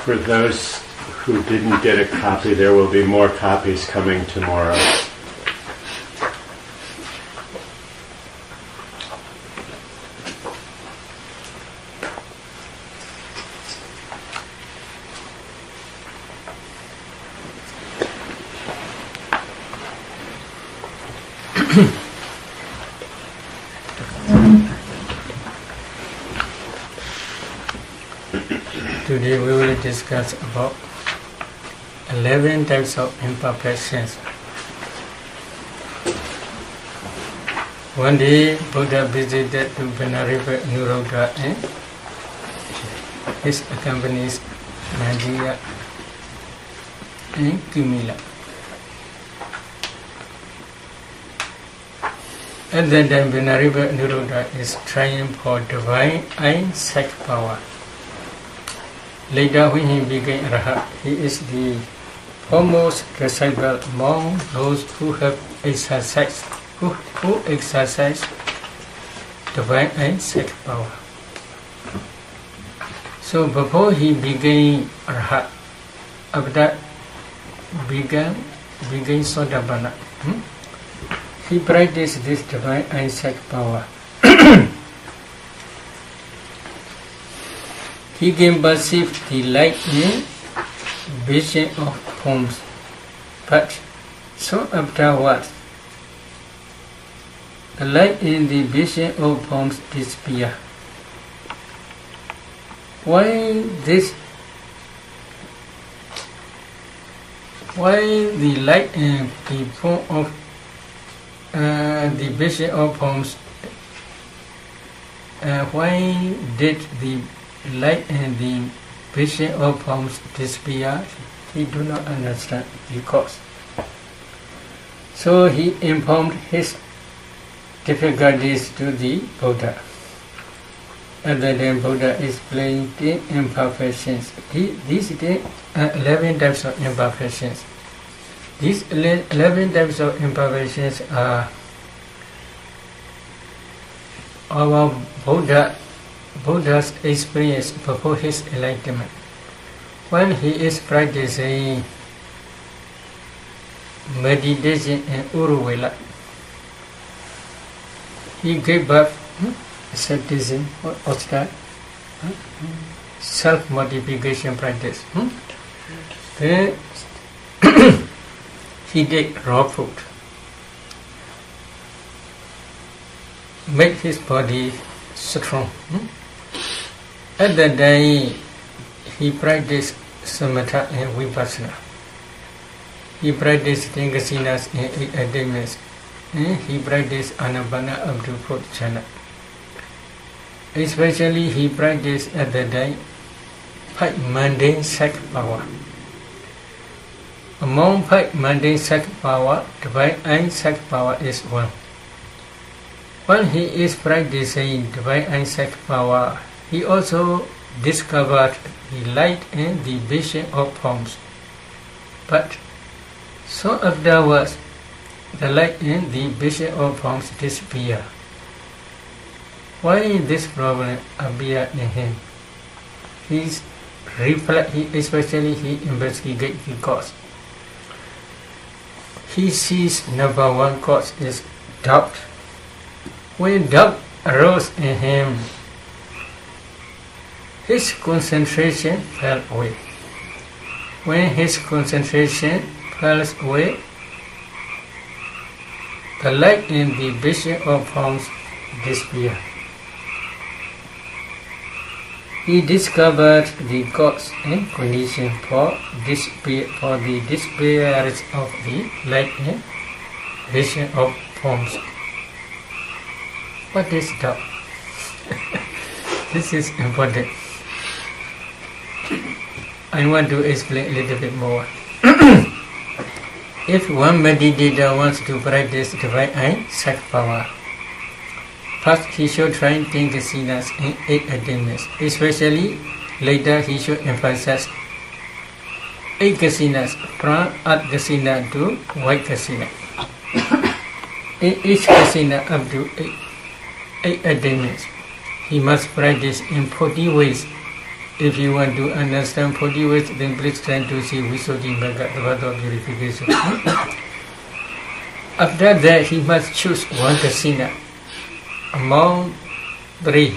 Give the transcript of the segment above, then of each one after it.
For those who didn't get a copy, there will be more copies coming tomorrow. Today we will discuss about 11 types of imperfections. One day Buddha visited to Venerable Nirodha and his accompanies Nadia and Kimila. At that time Venerable Nirodha is trying for divine eyesight power. Later, when he became Arhat, he is the foremost disciple among those who have exercised, who exercise divine eyesight power. So before he became Arhat, after began Sotabana, he practiced this divine eyesight power. He can perceive the light in vision of forms, but so afterwards, the light in the vision of forms disappears. Why the light in the form of the vision of forms? Why did the light and the vision of forms disappear? He do not understand the cause. So he informed his difficulties to the Buddha. And then Buddha explained the imperfections. These 11 types of imperfections. These 11 types of imperfections are our Buddha's experience before his enlightenment. When he is practicing meditation in Uruvela, he gave birth asceticism, what's that? Self-mortification practice. Then he did raw food, make his body strong. At that day, he practiced samatha and vipassana. He practiced Tingasinas and Adamas, and he practiced anapana up to 4th jhana. Especially, he practiced at that day 5 mundane sight power. Among 5 mundane sight power, divine eyesight power is one. When he is practicing divine eyesight power, he also discovered the light and the vision of forms. But so afterwards, the light and the vision of forms disappear. Why this problem appeared in him? He investigates the cause. He sees number one cause is doubt. When doubt arose in him, his concentration fell away. When his concentration fell away, the light in the vision of forms disappeared. He discovered the cause and condition for the disappearance of the light and vision of forms. What is doubt? This is important. I want to explain a little bit more. If one meditator wants to practice divine eyesight power, first he should try Tingasinas and 8 attainments. Especially later he should emphasize 8 kasinas from Art Kasina to White Kasina. In each kasina up to 8 attainments, he must practice in 40 ways If you want to understand 40 ways, then please try to see Visuddhi Magga, the path of purification. After that, he must choose one kasina among three.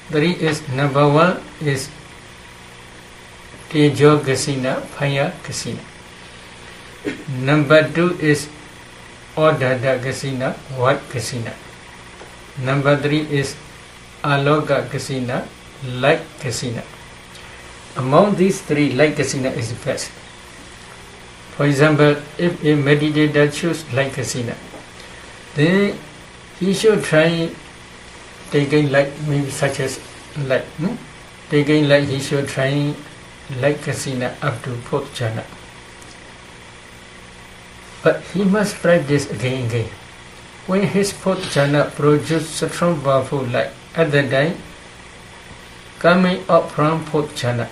Three is number one is Tejo kasina, fire kasina. Number two is Odada kasina, white kasina. Number three is Aloka kasina, light kasina. Among these three, light kasina is the best. For example, if a meditator chooses light kasina, then he should try taking light, maybe such as light. Taking light, he should try light kasina up to fourth jhana. But he must practice again and again. When his fourth jhana produces strong powerful light, at that time, coming up from fourth jhana,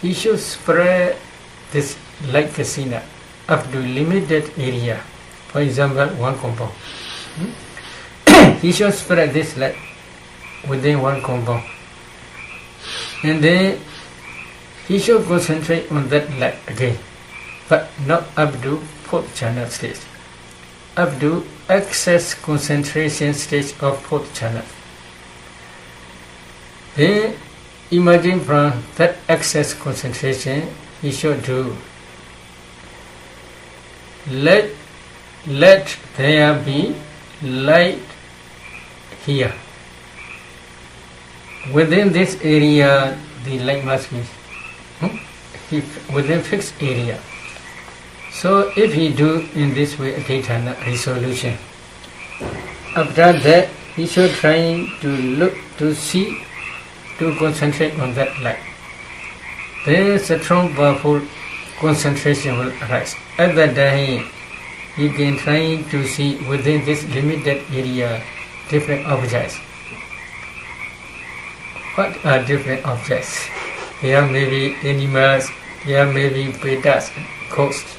he should spread this light kasina up to limited area. For example, one compound. He should spread this light within one compound. And then he should concentrate on that light again, but not up to fourth jhana stage. Up to excess concentration stage of fourth jhana. Then, emerging from that excess concentration, he should do let there be light here. Within this area, the light must be within fixed area. So if he do in this way Adhitthana resolution, after that he should try to look, to see, to concentrate on that light. Then a strong powerful concentration will arise. At that time he can try to see within this limited area different objects. What are different objects? There may be animals, there may be pretas, ghosts,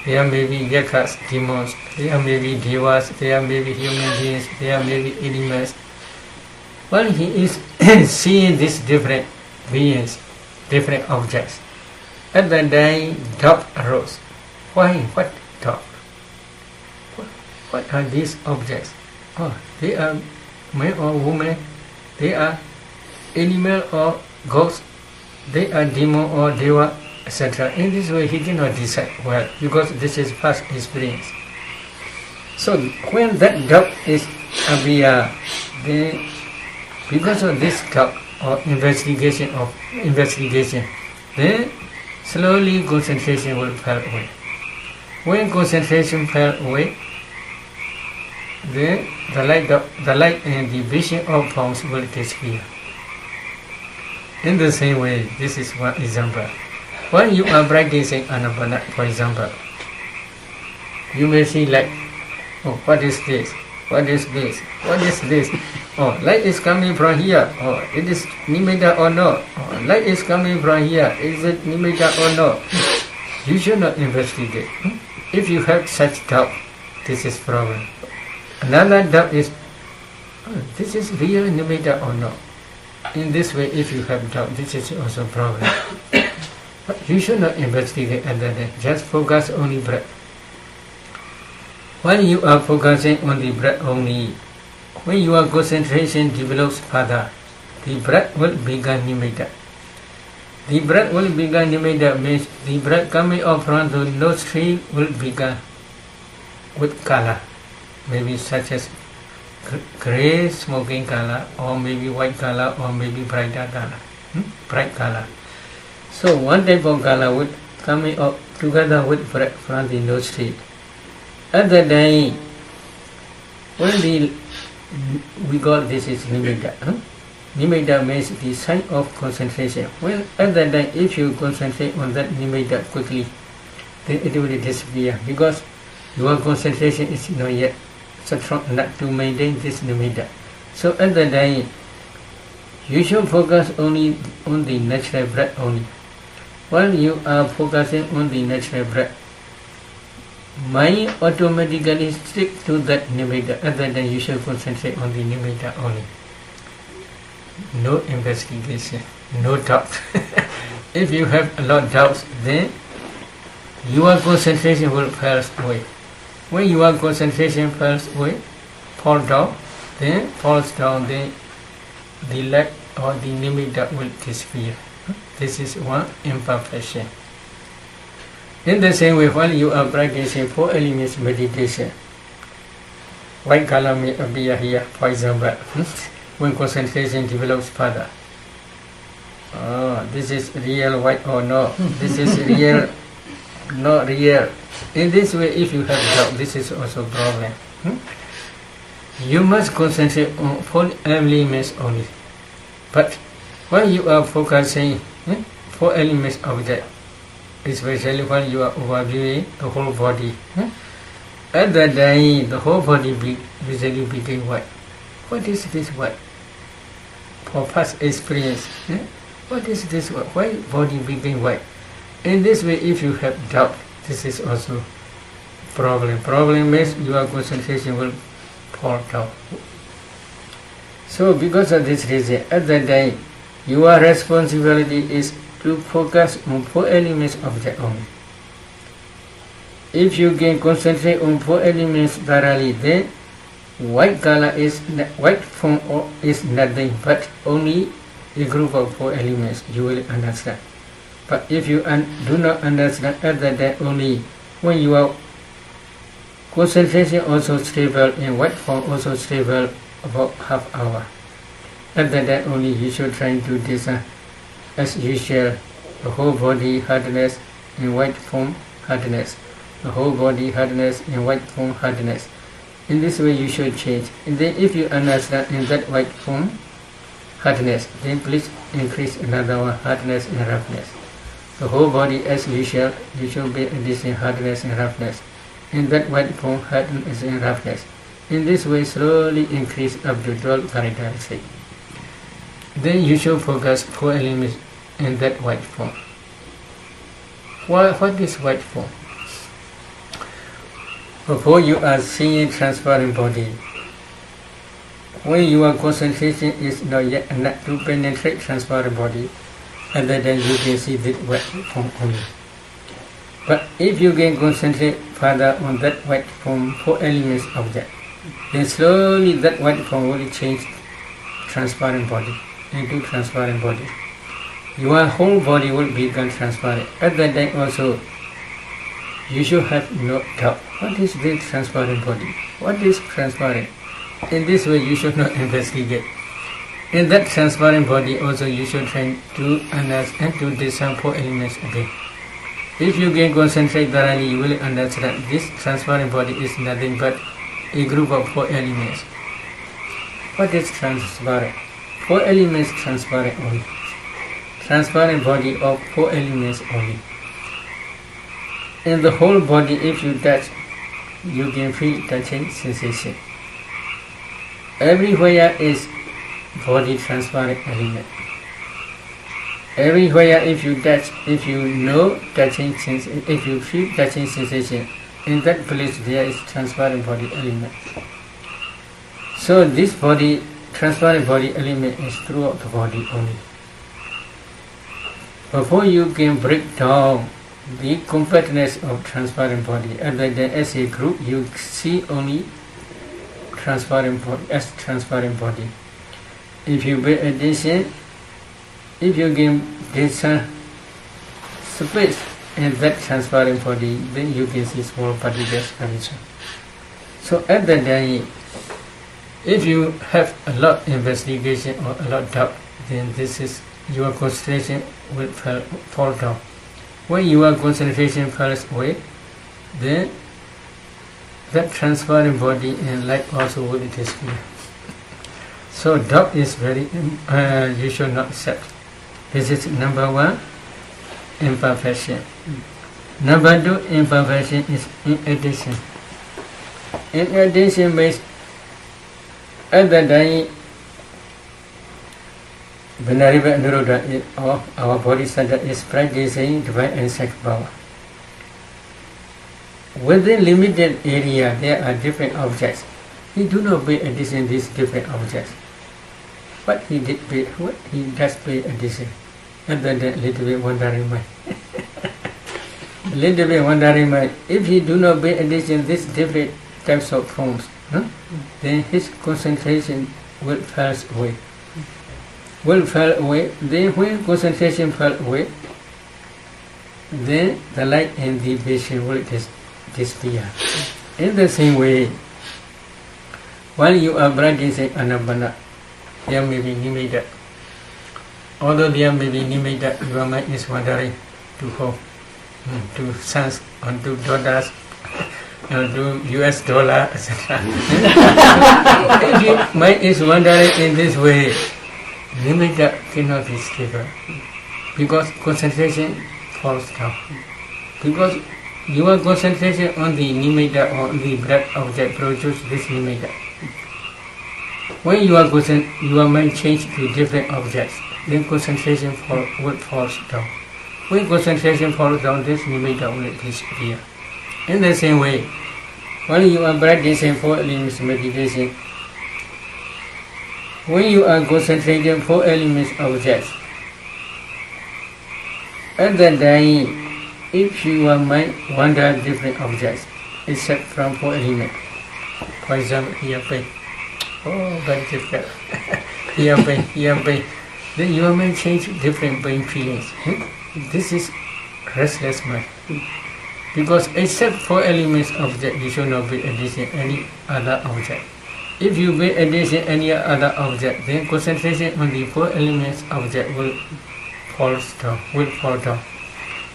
there may be yakas, demons, there may be devas, there may be human beings, there may be animals. When he is seeing these different beings, different objects, at that time doubt arose. Why? What doubt? What are these objects? Oh, they are man or woman, they are animal or ghost, they are demon or deva, etc. In this way he cannot decide well, because this is past experience. So when that doubt is appear, then because of this doubt or investigation, then slowly concentration will fall away. When concentration fell away, then the light and the vision of forms will disappear. In the same way, this is one example. When you are practicing Anapana, for example, you may see light. Oh, what is this? What is this? What is this? Oh, light is coming from here. Oh, it is nimitta or not? Oh, light is coming from here. Is it nimitta or not? You should not investigate. If you have such doubt, this is problem. Another doubt is, oh, this is real nimitta or not? In this way, if you have doubt, this is also a problem. But you should not investigate at that time. Just focus on the breath. When you are focusing on the breath only, when your concentration develops further, the breath will become nimitta. The breath will become nimitta means the breath coming up from the nostril will become with color, maybe such as gray smoking color, or maybe white color, or maybe brighter color, bright color. So one type of color would coming up together with breath from the nostril. At that time, when we got this is nimitta. Nimitta means the sign of concentration. When at that time, if you concentrate on that nimitta quickly, then it will disappear, because your concentration is not yet strong enough to maintain this nimitta. So at that time, you should focus only on the natural breath only. When you are focusing on the natural breath, mind automatically stick to that nimitta. At that time, you should concentrate on the nimitta only. No investigation. no doubt. If you have a lot of doubts, then your concentration will fall away. When your concentration falls away, falls down, then the lack or the limit that will disappear. This is one imperfection. In the same way, while you are practicing 4 elements meditation, white color may appear here, for example, when concentration develops further. Oh, this is real white or no? This is real, not real. In this way, if you have doubt, this is also a problem. You must concentrate on 4 elements only. But when you are focusing 4 elements object, especially when you are overviewing the whole body, at that time the whole body visually became white. What is this white? For past experience, what is this white? Why body became white? In this way, if you have doubt, this is also problem. Problem is your concentration will fall down. So because of this reason, at that time, your responsibility is to focus on 4 elements object only. If you can concentrate on 4 elements thoroughly, then white form is nothing but only a group of 4 elements. You will understand. But if you do not understand at that time only, when your concentration also stable and white form also stable about half hour, at that time only you should try to design as usual the whole body hardness in white form hardness, the whole body hardness in white form hardness. In this way you should change. And then if you understand in that white form hardness, then please increase another one, hardness and roughness. The whole body as usual, you should be addition hardness and roughness. In that white form hardness and roughness. In this way slowly increase up to 12 characteristics. Then you should focus 4 elements in that white form. What is white form? Before you are seeing transparent body, when your concentration is not yet enough to penetrate transparent body, and then you can see that white form only. But if you can concentrate further on that white form 4 elements object, then slowly that white form will change transparent body into transparent body. Your whole body will become transparent. At that time also, you should have no doubt. What is this transparent body? What is transparent? In this way, you should not investigate. In that transparent body also, you should try to understand and to discern 4 elements again. If you can concentrate thoroughly, you will understand this transparent body is nothing but a group of 4 elements. What is transparent? 4 elements transparent only. Transparent body of 4 elements only. In the whole body, if you touch, you can feel touching sensation. Everywhere is body transparent element. Everywhere if you touch, if you know touching sensation, if you feel touching sensation, in that place there is transparent body element. So this body, transparent body element is throughout the body only. Before you can break down the compactness of transparent body, and then as a group you see only transparent body as transparent body. If you pay attention, if you can discern space in that transparent body, then you can see small particles also. So at that time, if you have a lot of investigation or a lot of doubt, then this is your concentration will fall down. When your concentration falls away, then that transparent body and light also will disappear. So doubt is very, you should not accept. This is number 1, imperfection. Number 2, imperfection is inattention. Inattention means at the time, Venerable Anuruddha or our Bodhisattva is practicing divine and psychic power. Within limited area, there are different objects. He do not pay attention to these different objects. But he does pay attention. And then a little bit wandering mind. Little bit wandering mind. If he do not pay attention these different types of forms, then his concentration will fall away. Then when concentration falls away, then the light and the vision will disappear. In the same way, while you are practicing anapana, there may be nimitta. Although there may be nimitta, your mind is wandering to home, to sons, or to daughters, or to US dollar, etc. If your mind is wandering in this way, nimitta cannot be stable, because concentration falls down. Because your concentration on the nimitta or the breath object produces this nimitta. When your mind changes to different objects, then concentration will fall down. When concentration falls down, this nimitta will disappear. In the same way, when you are practicing 4 elements meditation, when you are concentrating 4 elements objects, at that time, if your mind wanders different objects, except from 4 elements, for example, here pain, oh, very difficult, here pain, then your mind change different pain feelings. This is restless mind. Because except 4 elements object, you should not be addition any other object. If you pay attention any other object, then concentration on the 4 elements object will fall down.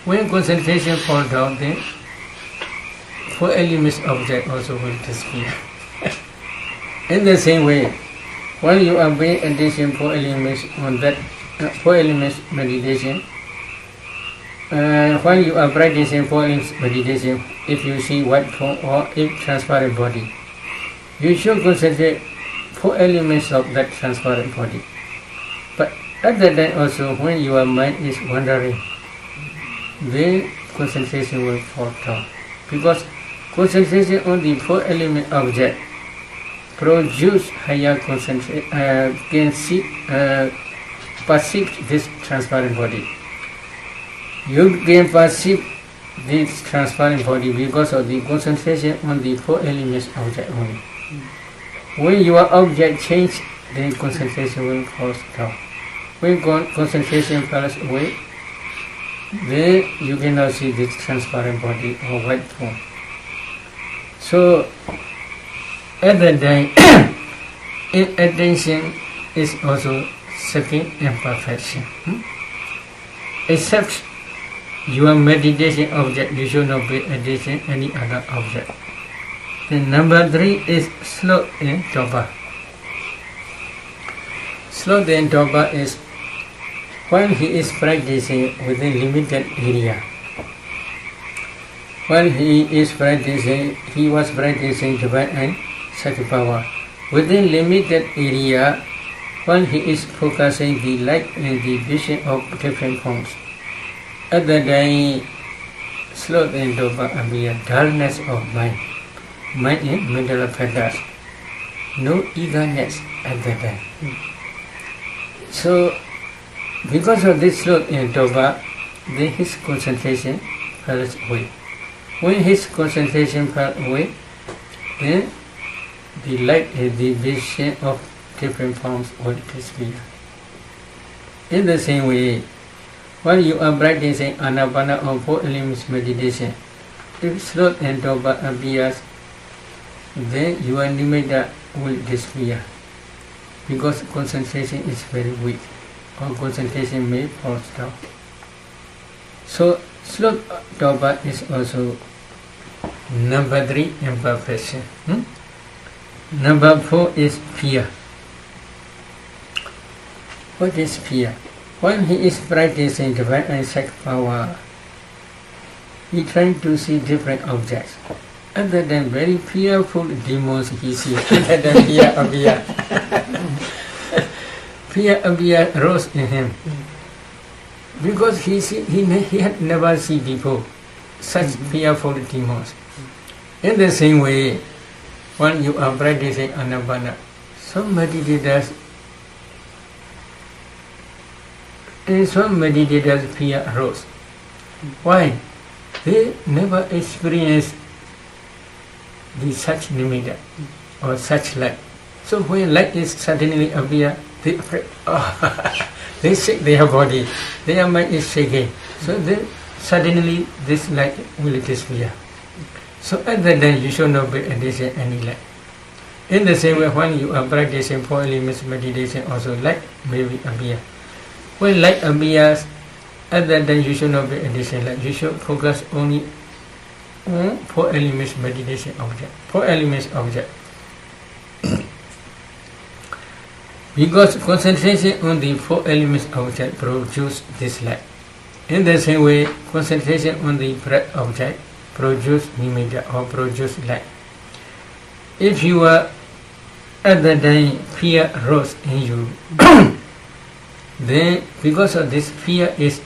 When concentration falls down, then 4 elements object also will disappear. In the same way, while you are paying attention 4 elements on that 4 elements meditation, while you are practicing 4 elements meditation, if you see white form or if transparent body, you should concentrate 4 elements of that transparent body. But at that time also, when your mind is wandering, then concentration will fall down. Because concentration on the 4 element object produce higher concentration, perceive this transparent body. You can perceive this transparent body because of the concentration on the 4 elements object only. When your object change, then concentration will fall down. When concentration falls away, then you cannot see this transparent body or white form. So, at that time, attention is also second imperfection. Except your meditation object, you should not pay attention any other object. Then number 3 is sloth and torpor. Sloth and torpor is when he is practicing within limited area. While he was practicing divine and psychic power. Within limited area, when he is focusing the light and the vision of different forms, at the time, sloth and torpor appear, dullness of mind in mental affairs, no eagerness at the time. So, because of this sloth and torpor, then his concentration falls away. When his concentration falls away, then the light and the vision of different forms will disappear. In the same way, while you are practicing anapana or 4 elements meditation, if sloth and torpor appears, then your nimitta will disappear, because concentration is very weak, or concentration may fall down. So, sloth torpor is also number 3 imperfection. Number 4 is fear. What is fear? When he is practicing divine and psychic power, he trying to see different objects. Other than very fearful demons he sees, other than fear appear. Fear appear rose in him. Because he had never seen before such fearful demons. In the same way, when you are practicing anapana, some meditators in some meditators fear arose. Why? They never experienced the such nimitta or such light. So when light is suddenly appear, they afraid. Oh, they shake their body, their mind is shaking. So then suddenly this light will disappear. So at that time you should not pay attention any light. In the same way, when you are practicing 4 elements meditation, also light may appear. When light appears, at that time you should not pay attention light. You should focus only on 4 elements meditation object. 4 elements object. Because concentration on the 4 elements object produce this light. In the same way, concentration on the breath object produce nimitta or produce light. If you are at the time fear rose in you, then because of this fear is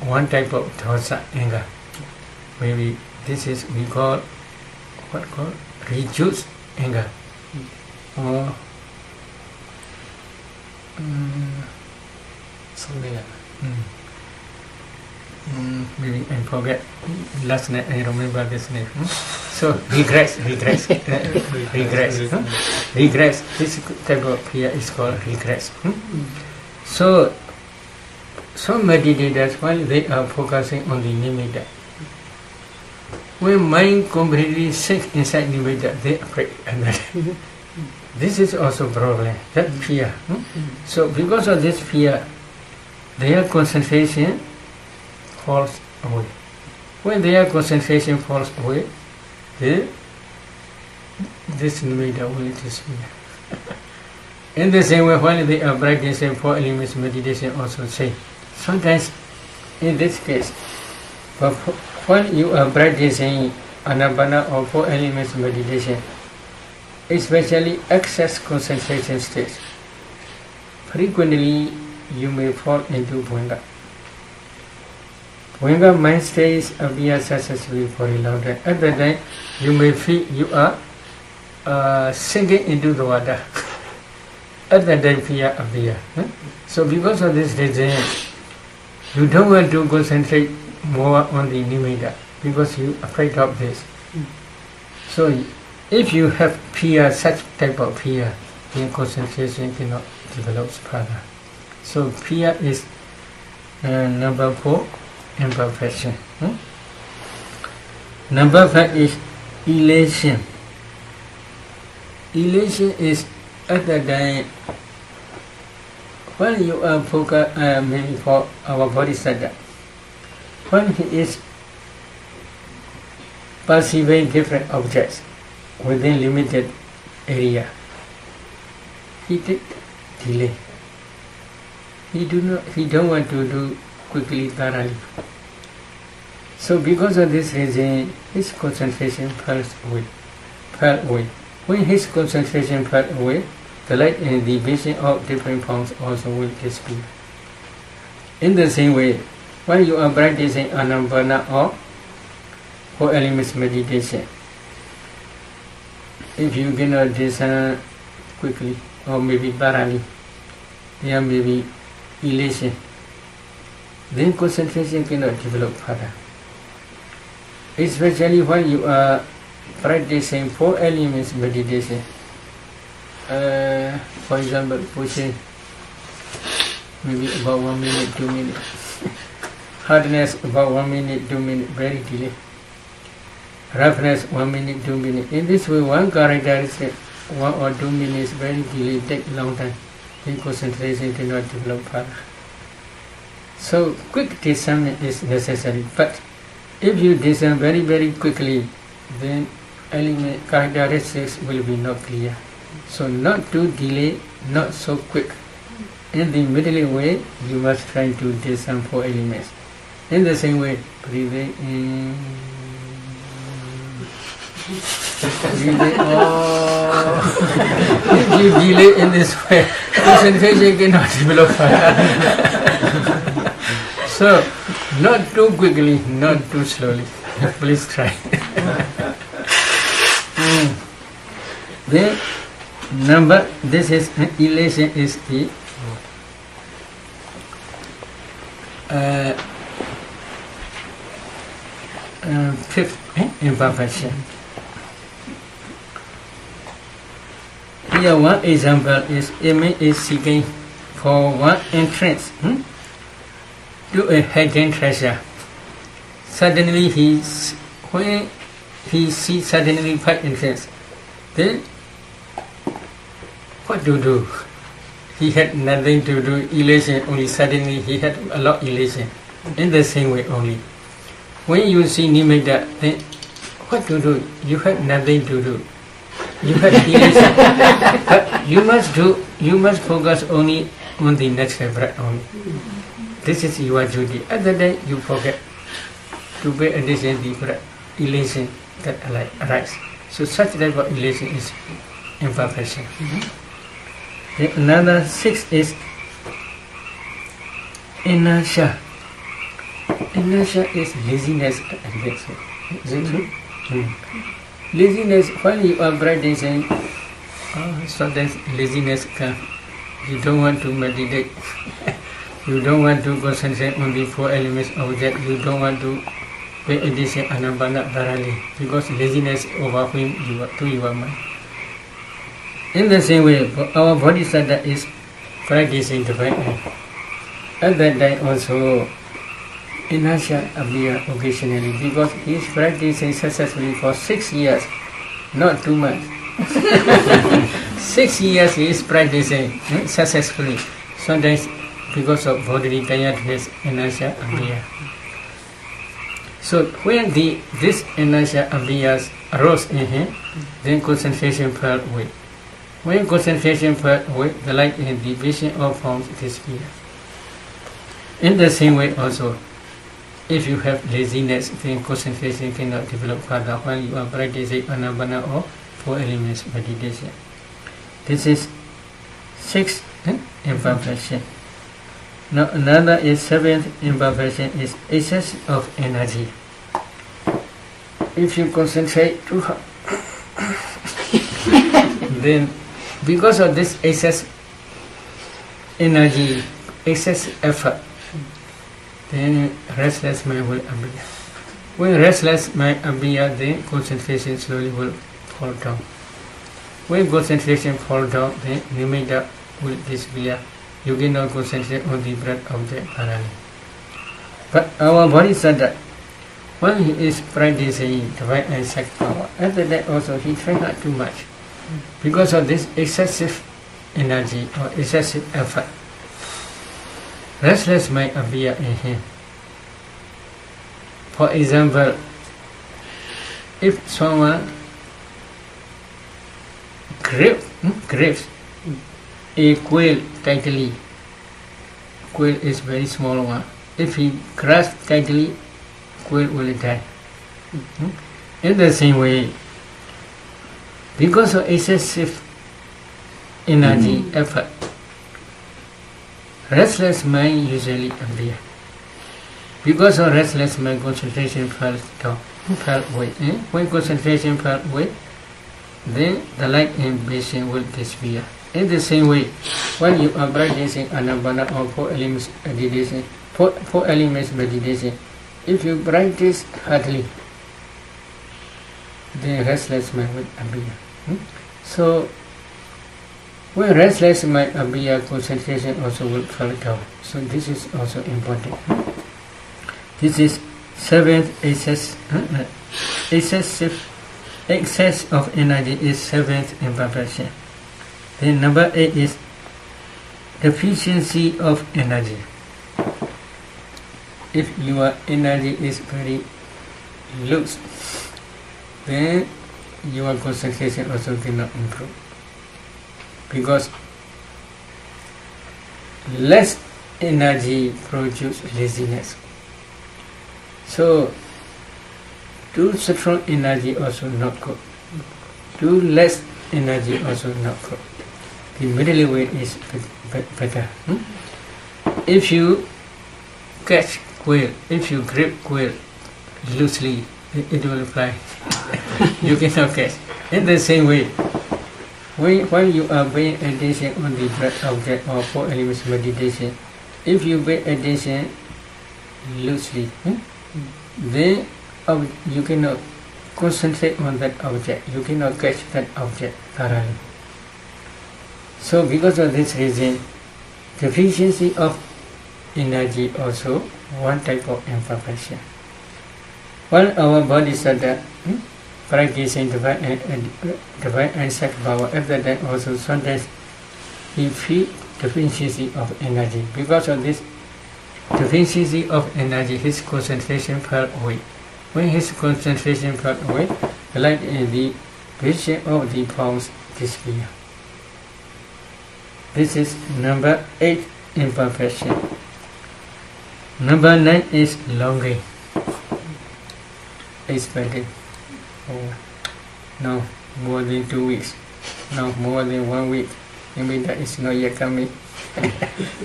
one type of dosa, anger. Maybe this is we call what called reduced anger or something like maybe I forget last night. I remember this name. So regress. Regress. This type of fear is called regress. So some meditators, while they are focusing on the nimitta, when mind completely sinks inside nimitta, they are afraid. This is also problem. That fear. So because of this fear, their concentration falls away. When their concentration falls away, then this nimitta will disappear. In the same way, when they are practicing 4 elements meditation, also say, sometimes in this case, but when you are practicing anapana or 4 elements meditation, especially excess concentration stage, frequently you may fall into bhanga. Bhanga mind stays appear successfully for a long time. At that time, you may feel you are sinking into the water. At that time, fear appear. So because of this reason, you don't want to concentrate more on the nimitta because you are afraid of this. So if you have fear, such type of fear, then concentration cannot develop further. So fear is number 4, imperfection. Number 5 is elation. Elation is at the time when you are focused, maybe for our bodhisattva, when he is perceiving different objects within limited area, he did delay. He don't want to do quickly, thoroughly. So because of this reason, his concentration fell away. When his concentration fell away, the light and the vision of different forms also will disappear. In the same way, when you are practicing anapana or 4 elements meditation, if you cannot discern quickly or maybe thoroughly, there may be elation. Then concentration cannot develop further. Especially when you are practicing 4 elements meditation. For example, pushing maybe about 1 minute, 2 minutes. Hardness about 1 minute, 2 minutes, very delay. Roughness 1 minute, 2 minutes. In this way, one characteristic 1 or 2 minutes very delay, take long time. Then concentration cannot develop further. So quick discernment is necessary. But if you discern very, very quickly, then element characteristics will be not clear. So not too delay, not so quick. In the middle way, you must try to discern 4 elements. In the same way, breathing in, breathing out. If you delay in this way, concentration cannot develop further. So, not too quickly, not too slowly. Please try. Then this is elation is the fifth imperfection. Here one example is image is seeking for one entrance to a hidden treasure. Suddenly when he sees suddenly 5 entrances, then what to do? He had nothing to do, elation only. Suddenly he had a lot of elation. In the same way only. When you see Nimitta, then what to do? You have nothing to do. You have elation. But you must focus only on the next breath only. This is your duty. Other than you forget to pay attention to the breath, elation that arises. So such type of elation is imperfection. Then another 6 is inertia. Inertia is laziness. Is it true? Laziness, when you are practicing, sometimes laziness comes. You don't want to meditate. You don't want to concentrate on the 4 elements object. You don't want to pay attention anabana thoroughly because laziness overwhelms your mind. In the same way, our bodhisattva is practicing divine act. At that time also, inertia appears occasionally because he is practicing successfully for 6 years, not 2 months. 6 years he is practicing successfully. Sometimes because of bodily tiredness, inertia appears. So when this inertia arose in him, then concentration fell away. When concentration fell away, the light in the vision of forms disappears. In the same way also, if you have laziness, then concentration cannot develop further while you are practicing anabana or 4 elements meditation. This is 6th imperfection. Now another is 7th imperfection is excess of energy. If you concentrate too hard, then because of this excess energy, excess effort, then restless mind will appear. When restless mind appear, then concentration slowly will fall down. When concentration falls down, then nimitta will disappear. You cannot concentrate on the breath object thoroughly. But our bodhisattva, when he is practicing divine and sex power, after that also he tries not too much. Because of this excessive energy or excessive effort, restless might appear in him. For example, if someone grabs a quail tightly, quail is very small one. If he grasps tightly, quail will die. In the same way, because of excessive energy effort, restless mind usually appear. Because of restless mind, concentration fell away. When concentration fell away, then the light in vision will disappear. In the same way, when you are practicing anabana or 4 elements meditation, 4 elements meditation, if you practice hardly, then restless mind will appear. So when restless mind appear, concentration also will fall down. So this is also important. This is 7th excess of energy is 7th imperfection. Then number 8 is deficiency of energy. If your energy is very loose, then your concentration also cannot improve. Because less energy produces laziness. So too strong energy also not good. Too less energy also not good. The middle way is better. If you catch quail, if you grab quail loosely, it will fly. You cannot catch. In the same way, when you are paying attention on the breath object or 4 elements meditation, if you pay attention loosely, then you cannot concentrate on that object, you cannot catch that object thoroughly. So because of this reason, deficiency of energy also one type of imperfection. While our bodhisattva practicing divine and sacred power, at that time also sometimes he feel deficiency of energy. Because of this deficiency of energy, his concentration fell away. When his concentration fell away, the light in the vision of the forms disappear. This is number 8 imperfection. Number 9 is longing. Expected. Oh, no, more than 2 weeks. No, more than 1 week. Nimitta is not yet coming.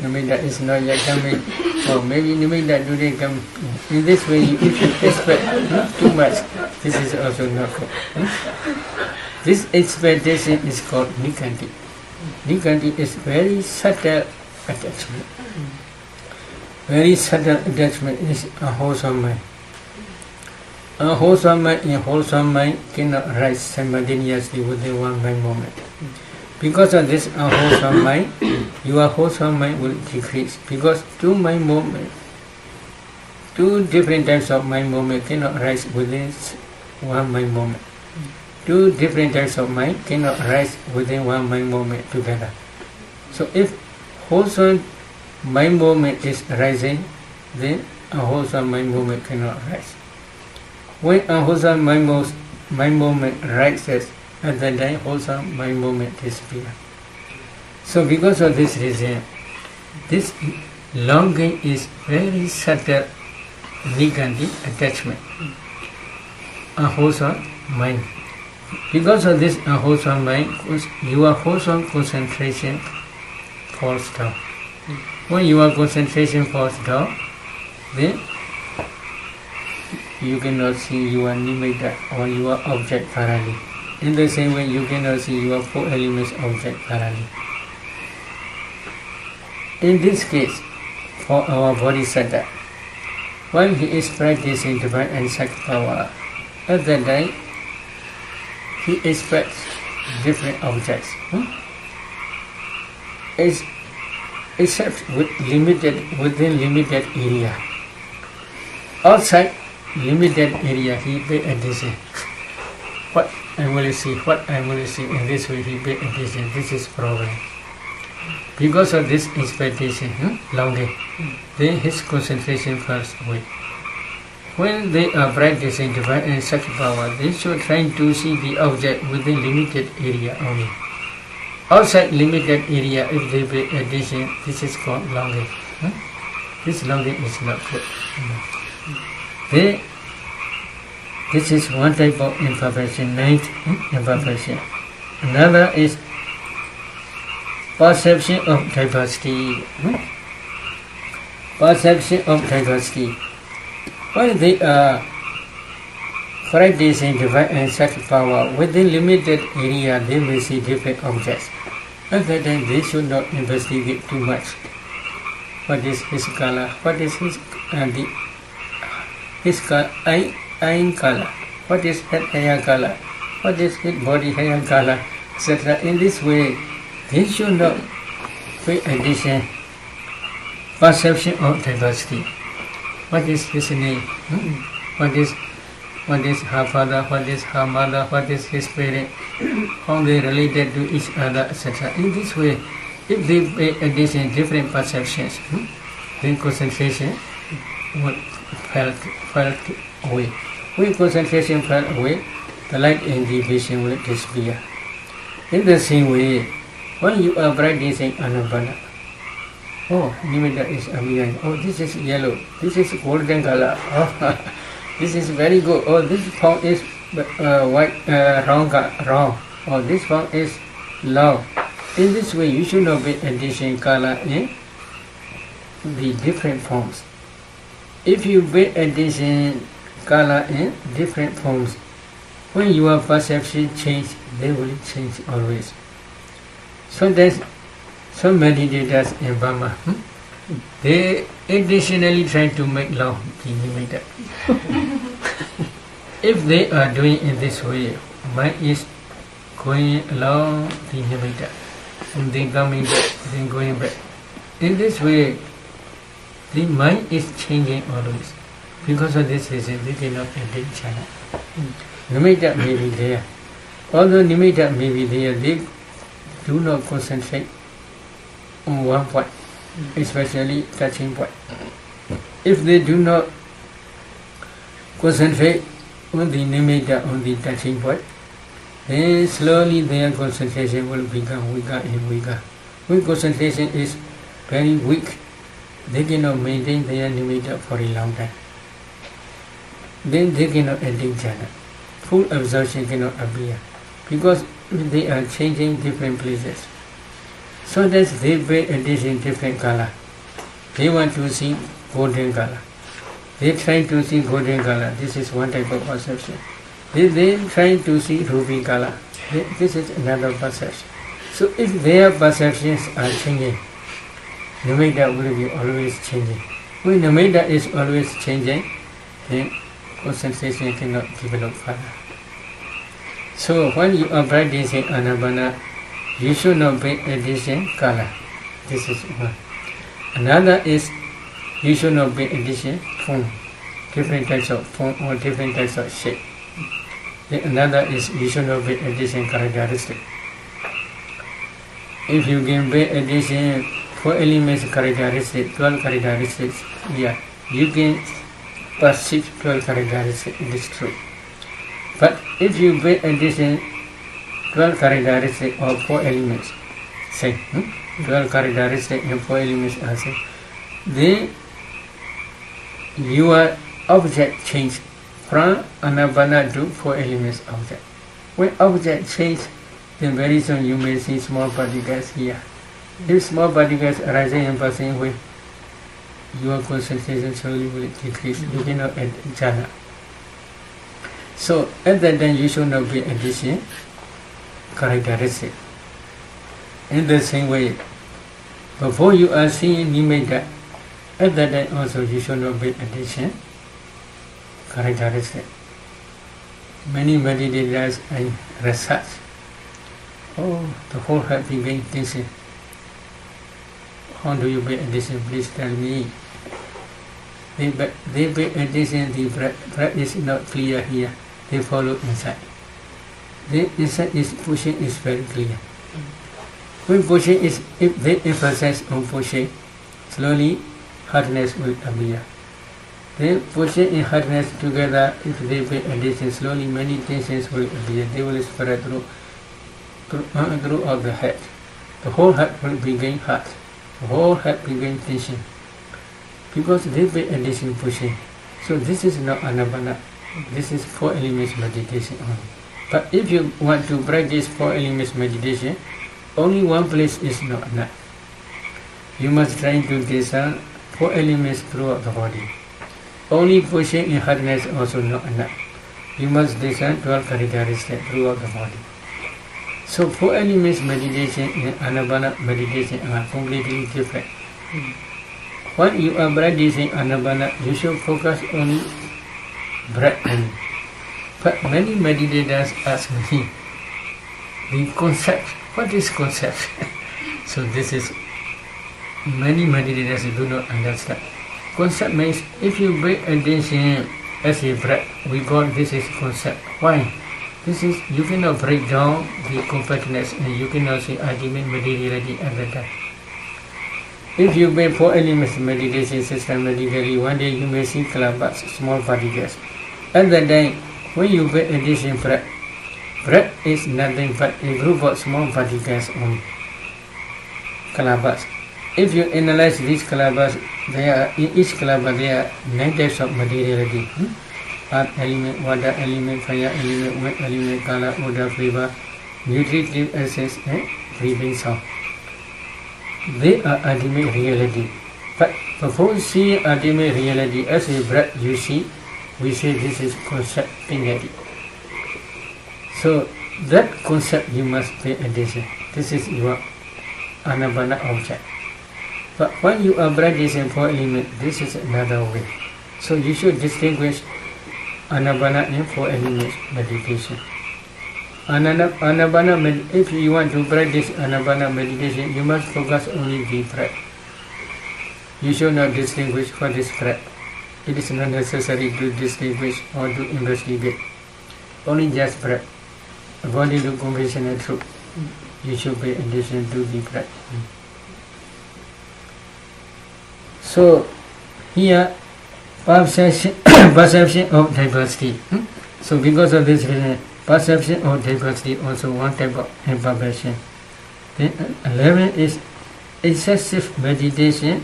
Nimitta is not yet coming. Or maybe Nimitta today come. In this way, if you expect too much, this is also not good. This expectation is called nikanti. Nikanti is very subtle attachment. Very subtle attachment is a wholesome mind. A wholesome mind in wholesome mind cannot rise simultaneously within one mind moment. Because of this unwholesome mind, your wholesome mind will decrease. Because two different types of mind moment cannot rise within one mind moment. Two different types of mind cannot rise within one mind moment together. So if wholesome mind moment is rising, then unwholesome mind moment cannot rise. When unwholesome mind moment rises, at that time wholesome mind moment disappears. So because of this reason, this longing is very subtle nikanti attachment. Unwholesome mind. Because of this unwholesome mind, your wholesome concentration falls down. When your concentration falls down, then you cannot see your nimitta or your object thoroughly. In the same way, you cannot see your four elements object thoroughly. In this case, for our bodhisattva, while he is practicing divine and sacred power, at that time, he expects different objects. Except within limited area. Outside limited area, he pay attention. What I will see. In this way, he pay attention. This is problem. Because of this expectation, longing, then his concentration falls away. When they are practicing divine and sacred power, they should try to see the object within limited area only. Outside limited area, if they pay attention, this is called longing. This longing is not good. This is one type of imperfection, ninth imperfection. Another is perception of diversity. Perception of diversity. When they are practicing divine and sacred power, within limited area they may see different objects. At that time they should not investigate too much. What is his color? What is his eye color? What is head hair color? What is his body hair color? Etc. In this way, they should not pay attention. Perception of diversity. What is his name? What is her father? What is her mother? What is his parent? How they related to each other, etc. In this way, if they pay attention different perceptions, then concentration would fall away. When concentration fell away, the light in the vision will disappear. In the same way, when you are practicing anabana, oh, nimitta is appearing. Oh, this is yellow. This is golden color. Oh, this is very good. Oh, this form is white, wrong. Oh, this form is low. In this way, you should not pay attention color in the different forms. If you pay attention color in different forms, when your perception change, they will change always. So there's some meditators in Burma, they additionally try to make long the nimitta. If they are doing in this way, mind is going along the nimitta, and then coming back, then going back. In this way, the mind is changing always. Because of this reason, they cannot attain jhana. Nimitta may be there. Although nimitta may be there, they do not concentrate on one point, especially touching point. If they do not concentrate on the nimitta, on the touching point, then slowly their concentration will become weaker and weaker. When concentration is very weak, they cannot maintain their nimitta for a long time. Then they cannot attain jhana. Full absorption cannot appear because they are changing different places. So that they pay attention different color. They want to see golden color. They try to see golden color. This is one type of perception. They try to see ruby color. This is another perception. So if their perceptions are changing, nimitta will be always changing. When nimitta is always changing, then concentration cannot develop further. So when you are practicing anapana, you should not pay attention color. This is one. Another is you should not pay attention form, different types of form or different types of shape. Then another is you should not pay attention characteristic. If you can pay attention 4 elements characteristic, 12 characteristics, yeah, you can perceive 12 characteristics, it is true. But if you pay attention 12 characteristics or 4 elements, say 12 characteristics and 4 elements are same, then your object change from anapana to 4 elements object. When object change, then very soon you may see small particles here. If small particles arising and passing away, your concentration slowly will decrease. You cannot add jhana. So at that time you should not be attention characteristic. In the same way, before you are seeing nimitta, at that time also you should not be attention characteristic. Many meditators and research, the whole heart begins tension. How do you pay attention? Please tell me. They pay attention, the breath is not clear here. They follow inside. The inside is pushing is very clear. When pushing is, if they emphasize on pushing, slowly hardness will appear. Then pushing and hardness together, if they pay attention, slowly many tensions will appear. They will spread throughout the head. The whole heart will begin hot. The whole heart begin tension. Because they pay attention pushing. So this is not anapana. This is 4 elements meditation only. But if you want to practice 4 elements meditation, only one place is not enough. You must try to discern 4 elements throughout the body. Only pushing and hardness also not enough. You must discern 12 characteristics throughout the body. So 4 elements meditation and anapana meditation are completely different. When you are practicing anapana, you should focus on breath only. But many meditators ask me, the concept, what is concept? So this is, many meditators do not understand. Concept means if you pay attention as a breath, we call this is concept. Why? This is, you cannot break down the compactness and you cannot see ultimate materiality at that time. If you pay 4 elements meditation systematically, one day you may see clubs, small particles. At that time, when you pay attention breath, breath is nothing but a group of small particles only. Clubs. If you analyze these clubs, in each club there are 9 types of materiality. Earth element, water element, fire element, wind element, color, odor, flavor, nutritive essence, and breathing sound. They are ultimate reality. But before seeing ultimate reality as a breath you see, we say this is concept thinking. So that concept you must pay attention. This is your anapana object. But when you are practicing 4 elements, this is another way. So you should distinguish Anapana and 4 elements meditation. If you want to practice Anapana meditation, you must focus only the breath. You should not distinguish what is breath. It is not necessary to distinguish or to investigate. Only just breath. According to conventional truth, you should pay attention to the breath. So here, perception of diversity. So because of this reason, perception of diversity also one type of imperfection. Then 11 is excessive meditation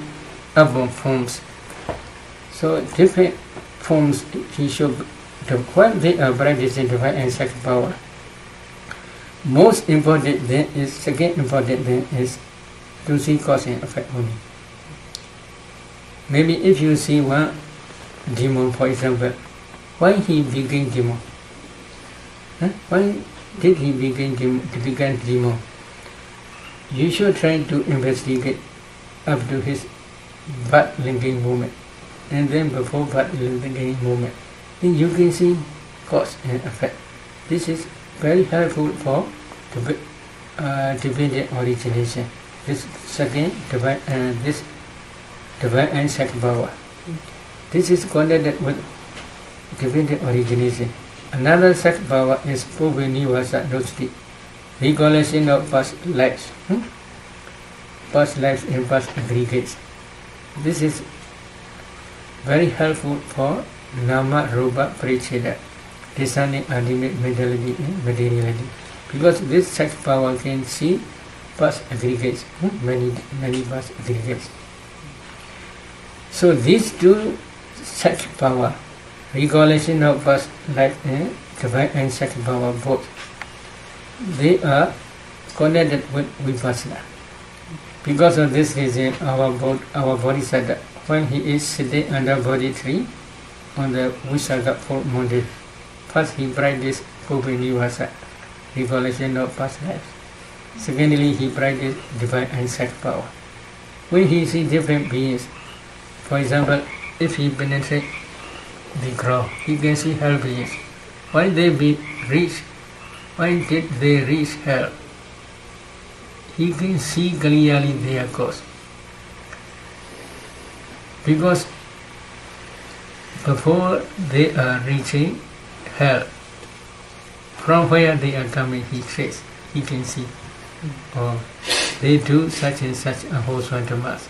upon forms. So different forms he should, when they are practicing divine and sacred power, most important then is, second important then is to see cause and effect only. Maybe if you see one demon, for example, why he became demon? Why did he become demon? You should try to investigate up to his butt linking movement, and then before butt linking movement, then you can see cause and effect. This is very helpful for dependent origination. This second divine and sacred power. This is connected with dependent origination. Another sacred power is Puviniwasa Nosati, recollection of past lives. Past lives and past aggregates. This is very helpful for Nama Rupa Paricheda, discerning ultimate mentality and materiality. Because this sacred power can see past aggregates, many past aggregates. So these two sacred power, recollection of past life and divine and sacred power both, they are connected with vipassana. Because of this reason, our bodhisattva, when he is sitting under Bodhi tree on the Visakha full mountain, first he practices Pupinivasa, recollection of past lives. Secondly, he practices divine and sacred power. When he sees different beings, for example, if he penetrates the ground, he can see hell beings. Why did they reach hell? He can see clearly their cause. Because before they are reaching hell, from where they are coming, he can see. Or they do such and such unwholesome tamas.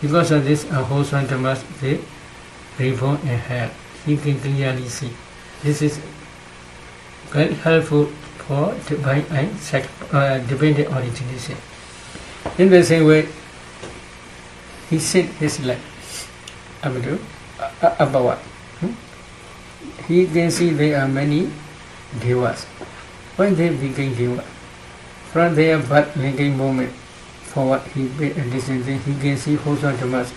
Because of this unwholesome tamas, they reborn in hell. He can clearly see. This is very helpful for divine and dependent origination. In the same way, he set his life above. He can see there are many devas. When they became deva, from their birth linking moment forward, he paid attention, he can see wholesome tamas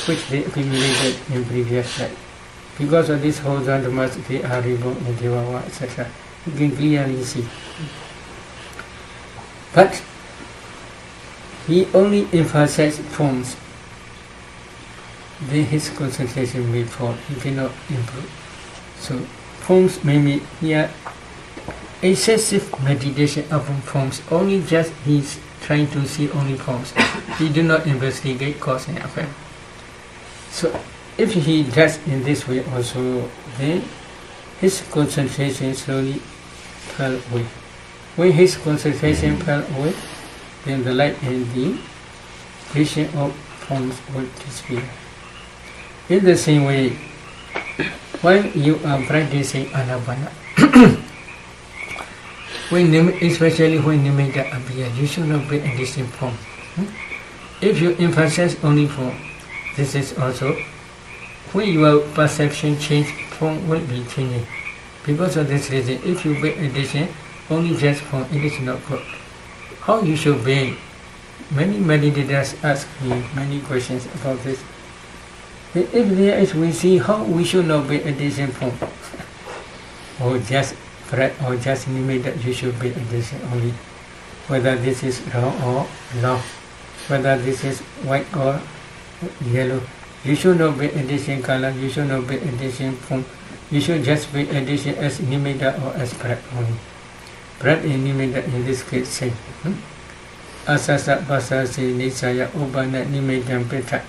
which they accumulated in previous life. Because of this wholesome tamas, they are reborn in deva, etc. He can clearly see. But he only emphasizes forms. Then his concentration will fall. He cannot improve. So forms may be here excessive meditation upon forms. Only just he's trying to see only forms. He do not investigate cause and effect. So if he does in this way also, then his concentration slowly fell away. When his concentration fell away, then the light and the vision of forms will disappear. In the same way, when you are practicing Anapana, especially when nimitta appears, you should not be a distinct form. If you emphasize only form, this is also when your perception change, form will be changing. Because of this reason, if you pay attention only just form, it is not good. How you should be? Many meditators ask me many questions about this. If there is, we see how we should not pay attention form, or just breath, or just nimitta, you should pay attention only. Whether this is wrong or wrong. whether this is white or yellow. You should not be addition color, you should not be addition form, you should just be addition as nimitta or as breath only. Breath in nimitta in this case say asasa pasasi nisaya ubana nimittam pita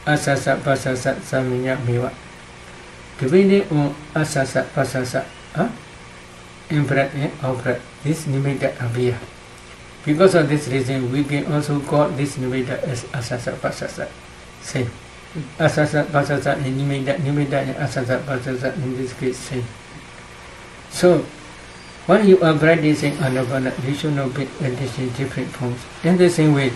asasa pasasa saminya miwa. Depending on asasa pasasa, in breath and out breath, this nimitta appear. Because of this reason, we can also call this nimitta as asasa pasasa. Same. Asasa pasasa and nimitta and asasa pasasa in this case same. So, when you are practicing anapana, you should not be practicing different forms. In the same way,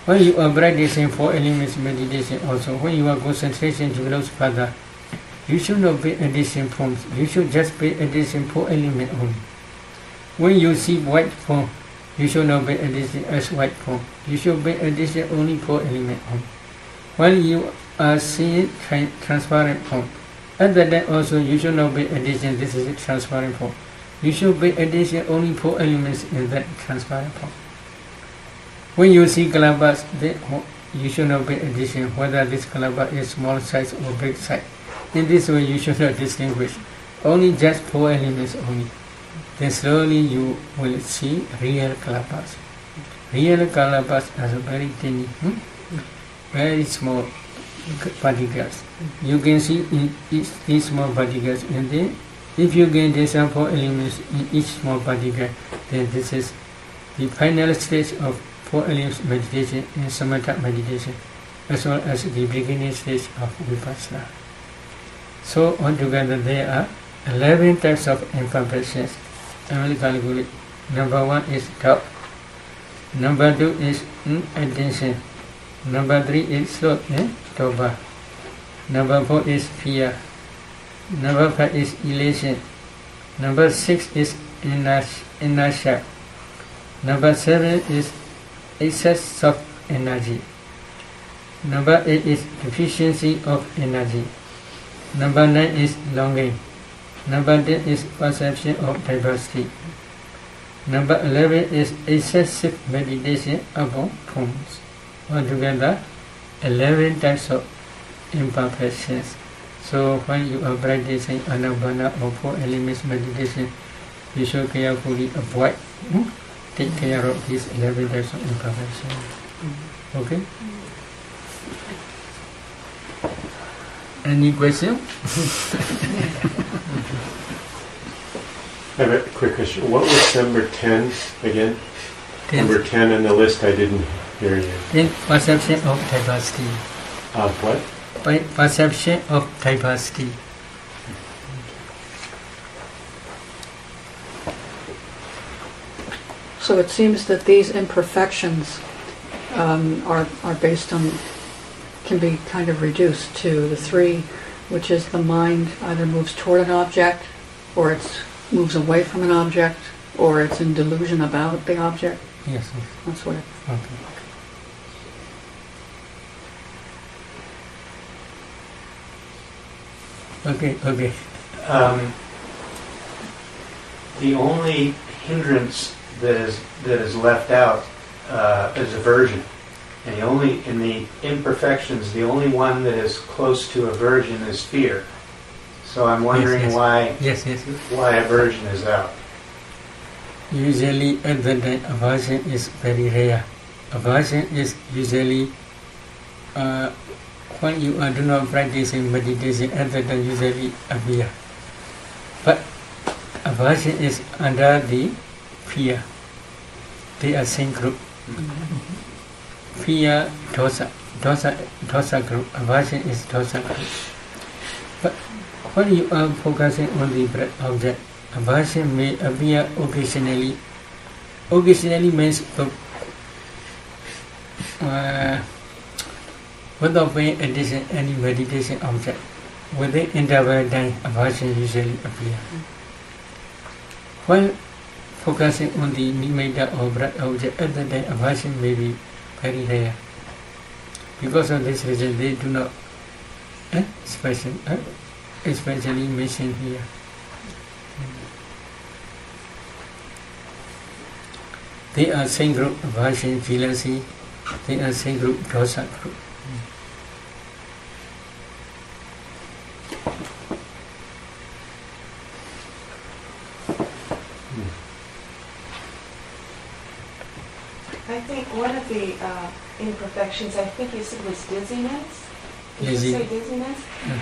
when you are practicing 4 elements meditation also, when your concentration develops further, you should not be addition forms. You should just be addition 4 elements only. When you see white form, you should not be addition as white form. You should be addition only 4 elements only. When you are seeing transparent form, at that time also you should not be addition. This is a transparent form. You should be addition only 4 elements in that transparent form. When you see kalabas, you should not be addition whether this kalaba is small size or big size. In this way, you should not distinguish. Only just 4 elements only. Then slowly you will see real kalabas. Real kalabas are very tiny, very small particles. You can see in these small particles, and then if you gain these 4 elements in each small particle, then this is the final stage of 4 elements meditation in samatha meditation, as well as the beginning stage of vipassana. So altogether there are 11 types of imperfections. I will calculate. Number 1 is doubt. Number 2 is attention. Number 3 is sloth, toba. Number 4 is fear. Number 5 is elation. Number 6 is inertia. Number 7 is excess of energy. Number 8 is deficiency of energy. Number 9 is longing. Number 10 is perception of diversity. Number 11 is excessive meditation upon forms. Altogether, 11 types of imperfections. So when you are practicing anapana or 4 elements meditation, you should carefully avoid, take care of these 11 types of imperfections. Okay? Any question? I have a quick question. What was number 10 again? 10. Number 10 on the list, I didn't hear you. Then perception of diversity. Of what? By perception of diversity. So it seems that these imperfections are based on, can be kind of reduced to the 3, which is the mind either moves toward an object, or it moves away from an object, or it's in delusion about the object. Yes. That's what it. Okay. The only hindrance that is left out is aversion, and in the imperfections, the only one that is close to aversion is fear. So I'm wondering why aversion is out. Usually at the time aversion is very rare. Aversion is usually when you are do not practicing meditation, at the time usually appear. But aversion is under the fear. They are same group. Fear, dosa group. Aversion is dosa group. But when you are focusing on the breath object, aversion may appear occasionally. Occasionally means without paying attention any meditation object. Within interval time, aversion usually appear. While focusing on the nimitta or breath object, at the time aversion may be very rare. Because of this reason, they do not especially mentioned here. They are same group: aversion, jealousy, They are same group, dosa group. I think one of the imperfections, I think you said was dizziness. Did you say dizziness?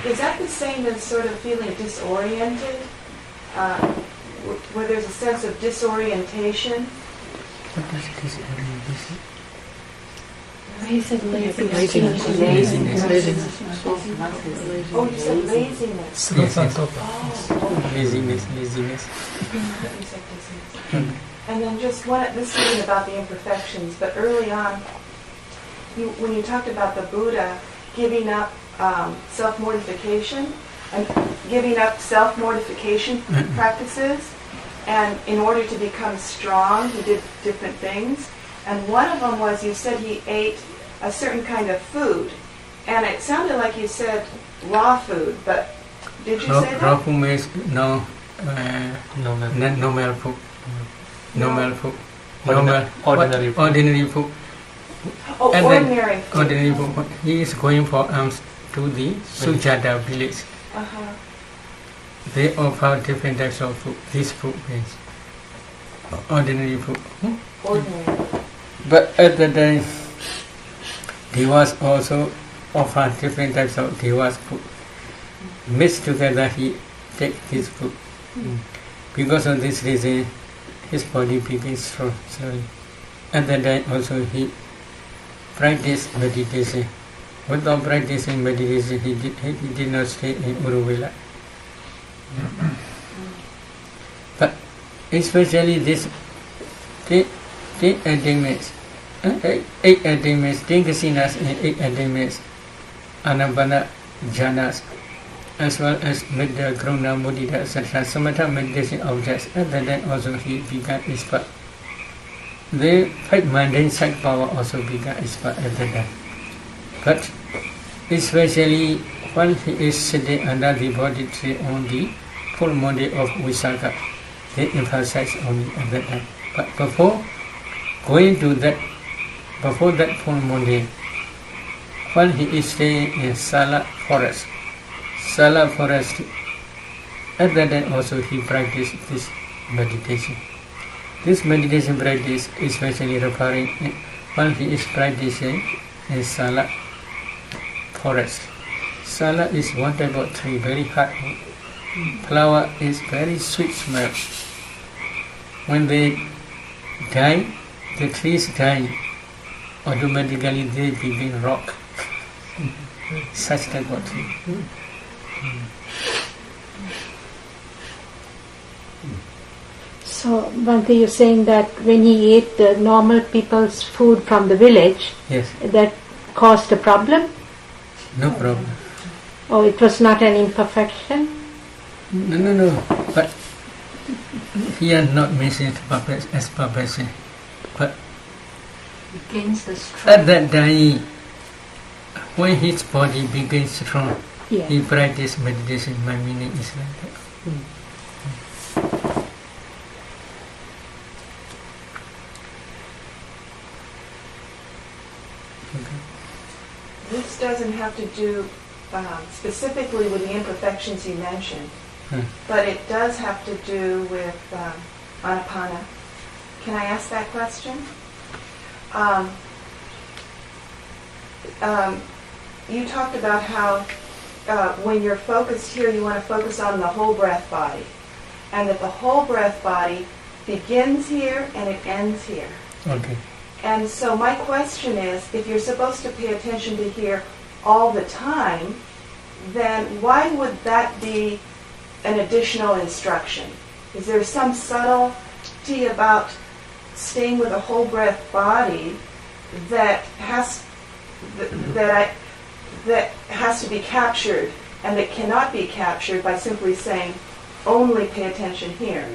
Is that the same as sort of feeling disoriented? Where there's a sense of disorientation? What is disorientation? He said laziness. Laziness. Oh, you said laziness. Yes, yes. Oh, Laziness. you said dizziness. And then just this is about the imperfections, but early on, when you talked about the Buddha giving up self-mortification and giving up self-mortification practices, and in order to become strong, he did different things. And one of them was, you said he ate a certain kind of food, and it sounded like you said raw food, but did you say that? Raw food means normal food. Normal food. Ordinary food. Ordinary food. Oh, And ordinary food. Ordinary food. He is going for alms to the Sujata village. Uh-huh. They offer different types of food. This food means ordinary food. Ordinary. But at the time, devas also offer different types of devas food. Mixed together, he takes this food. Because of this reason, his body begins strong slowly. At that time also he practiced meditation. Without practicing meditation, he did not stay in Uruvela. But especially this 10 attainments, 8 attainments, 10 kasinas and 8 attainments, Anapana jhanas, as well as Medha, Karuna, Mudita, etc. Samatha meditation objects. At that time also he began expert. The 5 mundane side power also began expert at that time. But especially while he is sitting under the Bodhi tree on the full moon day of Visakha, they emphasize only at that time. But before going to that, before that full moon day, while he is staying in Sala forest, at that time also he practiced this meditation. This meditation practice is especially referring while he is practicing in Sala forest. Sala is one type of tree, very hot. Flower is very sweet smell. When they die, the trees die, automatically they begin rock. Such type of tree. So, Bhante, you're saying that when he ate the normal people's food from the village, Yes, that caused a problem? no problem. Oh, it was not an imperfection? No. But here not mentioned as perfection. But Gains the strength. at that time, when his body became strong, Yeah. he practiced meditation. My meaning is like that. This doesn't have to do specifically with the imperfections you mentioned, but it does have to do with Anapana. Can I ask that question? You talked about how when you're focused here, you want to focus on the whole breath body, and that the whole breath body begins here and it ends here. Okay. And so my question is, if you're supposed to pay attention to here all the time, then why would that be an additional instruction? Is there some subtlety about staying with a whole breath body that has to be captured and that cannot be captured by simply saying, only pay attention here?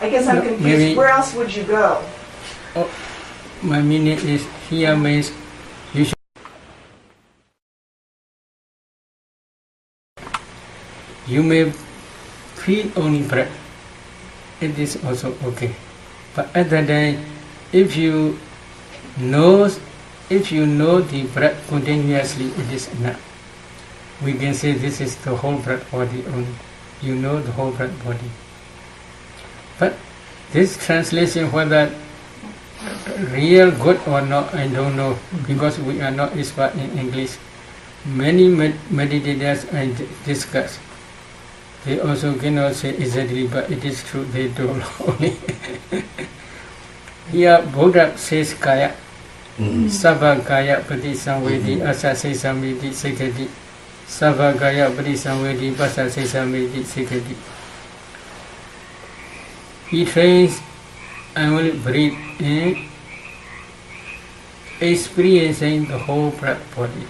I guess I'm confused. Maybe- Where else would you go? My meaning is here means you should. You may feel only breath. It is also okay. But at that time, if you know if you know the breath continuously, it is enough. We can say this is the whole breath body only. You know the whole breath body. But this translation, whether real good or not, I don't know, because we are not expert in English. Many meditators I discuss, they also cannot say exactly, but it is true, they don't only. Here Buddha says kaya, Sabha kaya pati-samvedi asa-se-samvedi sikati, Sabha kaya pati-samvedi pasa-se-samvedi sikati. He trains and will breathe in, experiencing the whole breath body.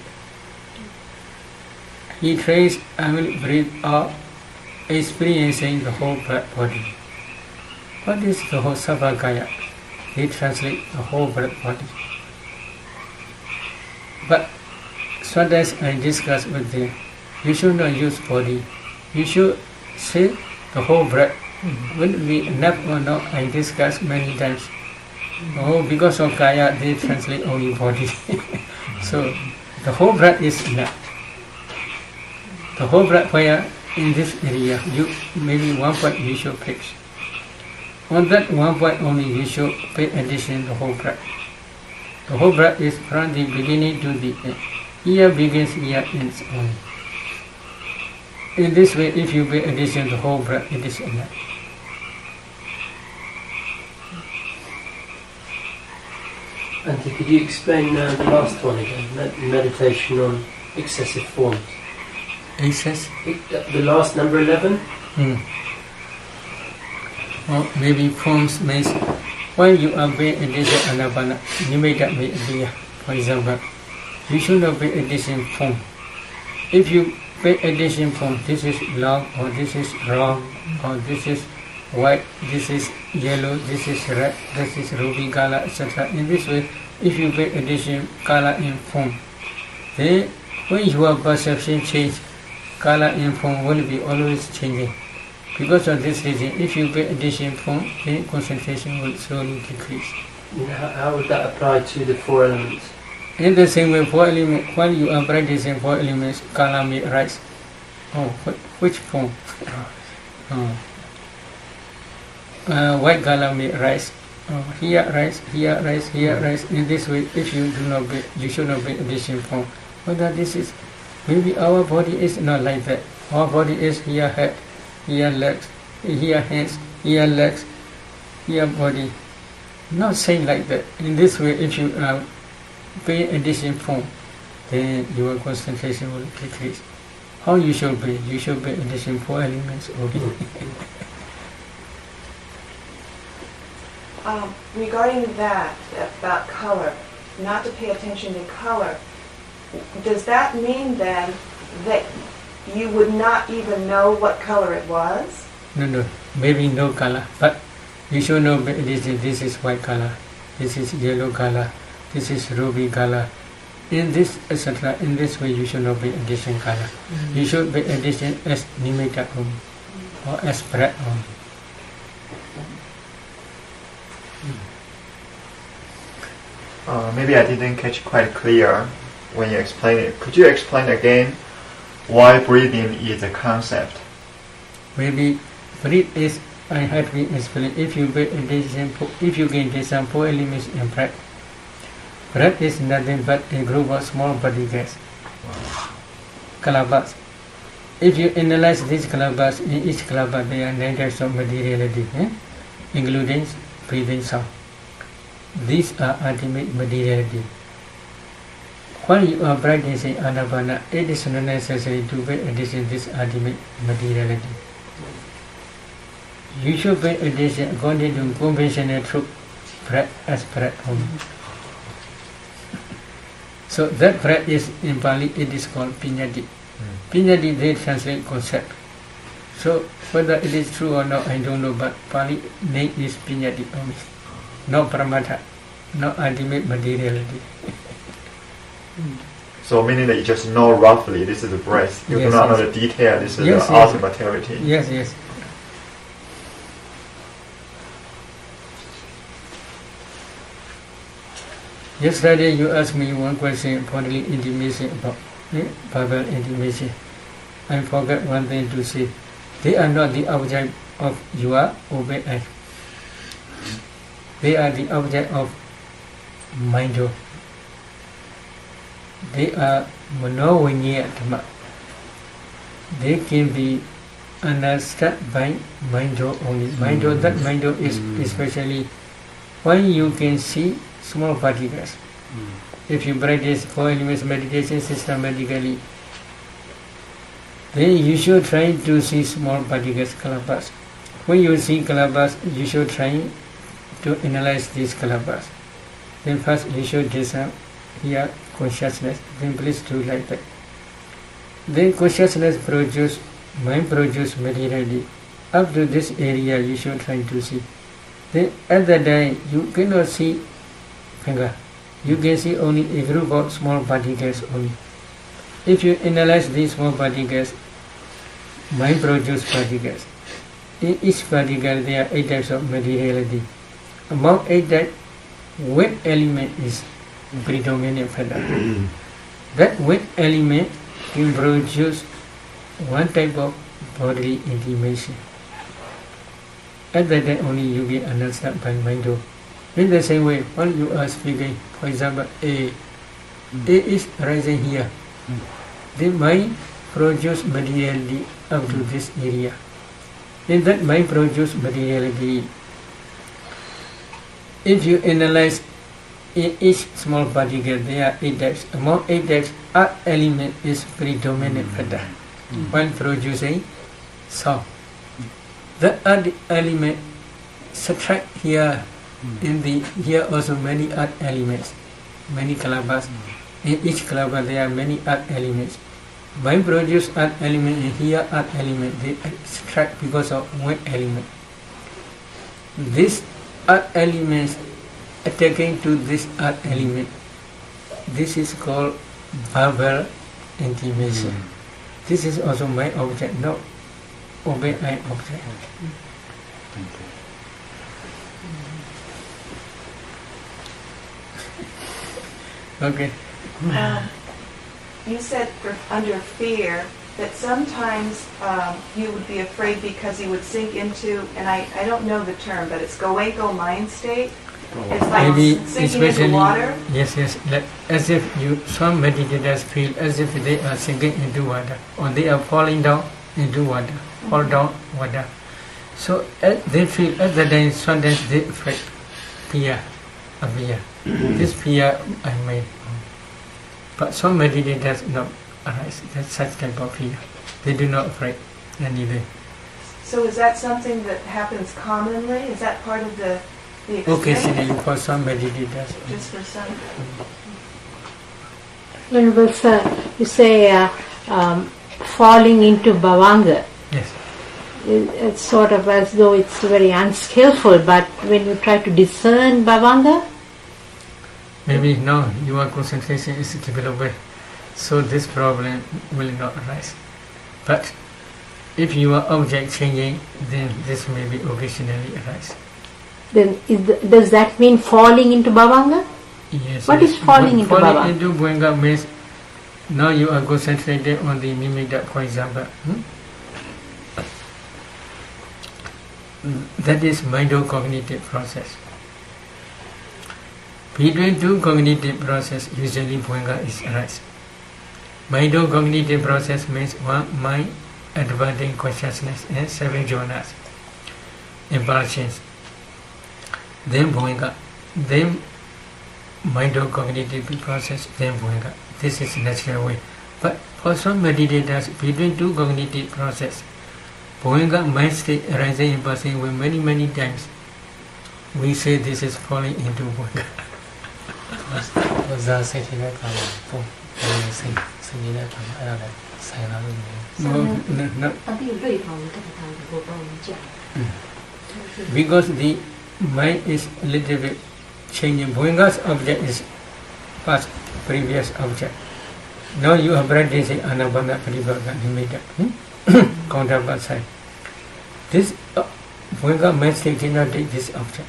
He trains and will breathe out, experiencing the whole breath body. What is the whole Sabhagaya? He translates the whole breath body. But sometimes I discuss with them, you should not use body. You should say the whole breath. Will it be enough or not? I discuss many times. Oh, because of kaya, they translate only body. So the whole breath is enough. The whole breath where in this area, you maybe one point you should fix. On that one point only you should pay attention to the whole breath. The whole breath is from the beginning to the end. Here begins, here ends only. In this way, if you pay attention to the whole breath, it is enough. Auntie, could you explain the last one again? Meditation on excessive forms. Excess? The last number 11? Or maybe forms means when you are paying attention anapana, you may that be idea. For example, you should not pay attention form. If you pay attention form, this is long, or this is wrong, or this is white, this is yellow, this is red, this is ruby color, etc. In this way, if you pay attention color in form, then when your perception change, color in form will be always changing. Because of this reason, if you pay attention form, then concentration will slowly decrease. How would that apply to the 4 elements? In the same way, 4 elements, while you are practicing 4 elements, color may rise. Oh, which form? White color may rise. Here rise, here rise, here rise. In this way, if you do not pay, you should not pay attention form. Whether this is, maybe our body is not like that. Our body is here head, here legs, here hands, here legs, here body. Not saying like that. In this way, if you pay attention form, then your concentration will decrease. How you should pay? You should pay attention 4 elements only. Regarding that, about color, not to pay attention to color, does that mean then that you would not even know what color it was? No, maybe no color, but you should know this is white color, this is yellow color, this is ruby color. In this, etc., in this way you should not pay attention color. You should pay attention as nimitta only, or as breath only. Maybe I didn't catch quite clear when you explained it. Could you explain again why breathing is a concept? Maybe breath is, I had been explained, if you pay attention, if you can get some 4 elements in breath. Breath is nothing but a group of small particles, kalabas. If you analyze these kalabas, in each kalabas there are 9 types of materiality, including breathing sound. These are ultimate materiality. While you are practicing anapana, it is not necessary to pay attention to this ultimate materiality. You should pay attention according to conventional truth, breath as breath only. So that breath is, in Pali, it is called piññati. Piññati, they translate concept. So whether it is true or not, I don't know, but Pali name is piññati only. No pramata, no ultimate materiality. So meaning that you just know roughly this is the breath. You do not know the detail, this is the ultimate materiality. Yes. Yesterday you asked me one question, bodily intimacy, about verbal intimacy. I forgot one thing to say. They are not the object of your obey. They are the object of mind. They are manovinya dhamma. They can be understood by mind only. That mind is especially when you can see small particles. If you practice 4 elements meditation systematically, then you should try to see small particles, kalabas. When you see kalabas, you should try to analyze these kalabas. Then first you should discern here consciousness. Then please do like that. Then consciousness produce, mind produce materially. Up to this area you should try to see. Then at that time you cannot see finger. You can see only a group of small particles only. If you analyze these small particles, mind produce particles. In each particle there are 8 types of materiality. Among 8 types, wet element is predominant factor. That wet element can produce one type of bodily intimacy. At that time only you get understood by mind. In the same way, when you are speaking, for example, A is rising here. The mind produce materiality up to this area. In that mind produce materiality. If you analyze in each small particle, there are 8 types. Among 8 types, earth element is predominant factor when producing sound. The earth element subtract here. Here also many earth elements, many kalabas. In each kalabas there are many earth elements. Mind produce earth element and here earth element. They subtract because of wet element. This earth elements attacking to this earth element. This is called verbal intimacy. This is also my object, not obey I object. Thank you. Okay. You said under fear that sometimes you would be afraid because you would sink into, and I don't know the term, but it's goenko mind state. It's like Maybe sinking especially into water. yes, like as if some meditators feel as if they are sinking into water or they are falling down into water, fall down water. So they feel at the time sometimes they afraid, fear, appear. This fear I made. But some meditators not arise. That's such type of fear. They do not afraid anyway. So is that something that happens commonly? Is that part of the experience? Occasionally for some meditators. Just for some. Venerable Sir, you say falling into bhavanga. Yes. It's sort of as though it's very unskillful, but when you try to discern bhavanga, Maybe now your concentration is developed, so this problem will not arise. But if your object changing, then this may be occasionally arise. then does that mean falling into bhavanga? Yes. What is falling into Falling bhavanga? into bhavanga means now you are concentrated on the mimikta, for example. That is mind-cognitive process. Between two cognitive process, usually bhavanga is arise. Mind-cognitive process means one mind adverting consciousness and 7 jhanas, impulsions. Then bhavanga, then mind-cognitive process, then bhavanga. This is natural way. But for some meditators, between two cognitive process, bhavanga mind state arising and passing away many times. We say this is falling into bhavanga. ဇာစိတ်ထိတဲ့ခါမှာပုံစိတ်နေတဲ့ခါမှာအဲ့ဒါလည်းဆိုင်လာလို့မျိုး Because the mind is a little bit changing. Bhavanga's object is past previous object. Now you are practicing anapana paribhaga nimitta, counterpart side. This Bhavanga mind state cannot take this object.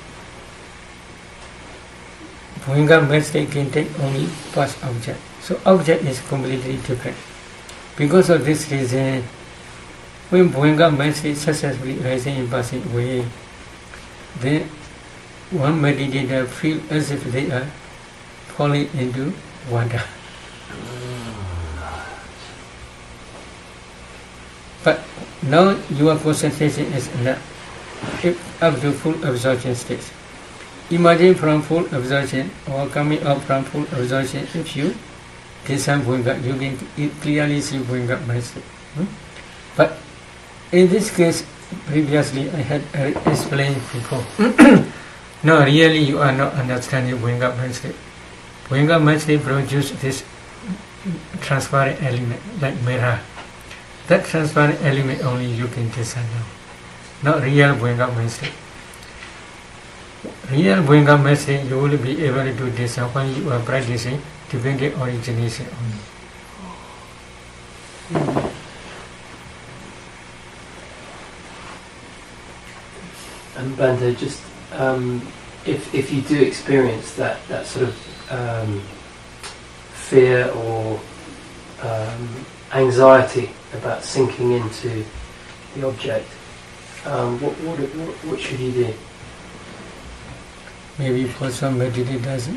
Bhuanga message can take only past object. So object is completely different. Because of this reason, when Bhuanga message successfully rising in passing way, then one meditator feel as if they are falling into water. But now your concentration is not up to full absorption state. Imagine from full absorption or coming up from full absorption, if you discern Bhuanga, you can clearly see Bhuanga message. But in this case, previously I had explained before. No, really you are not understanding Bhuanga message. Bhuanga message produce this transparent element like mirror. That transparent element only you can discern now. Not real Bhuanga message. Real Bhuanga message you will be able to discern when you are practicing dependent origination only. And Bando, just if you do experience that sort of fear or anxiety about sinking into the object, what should you do? Maybe for some meditators,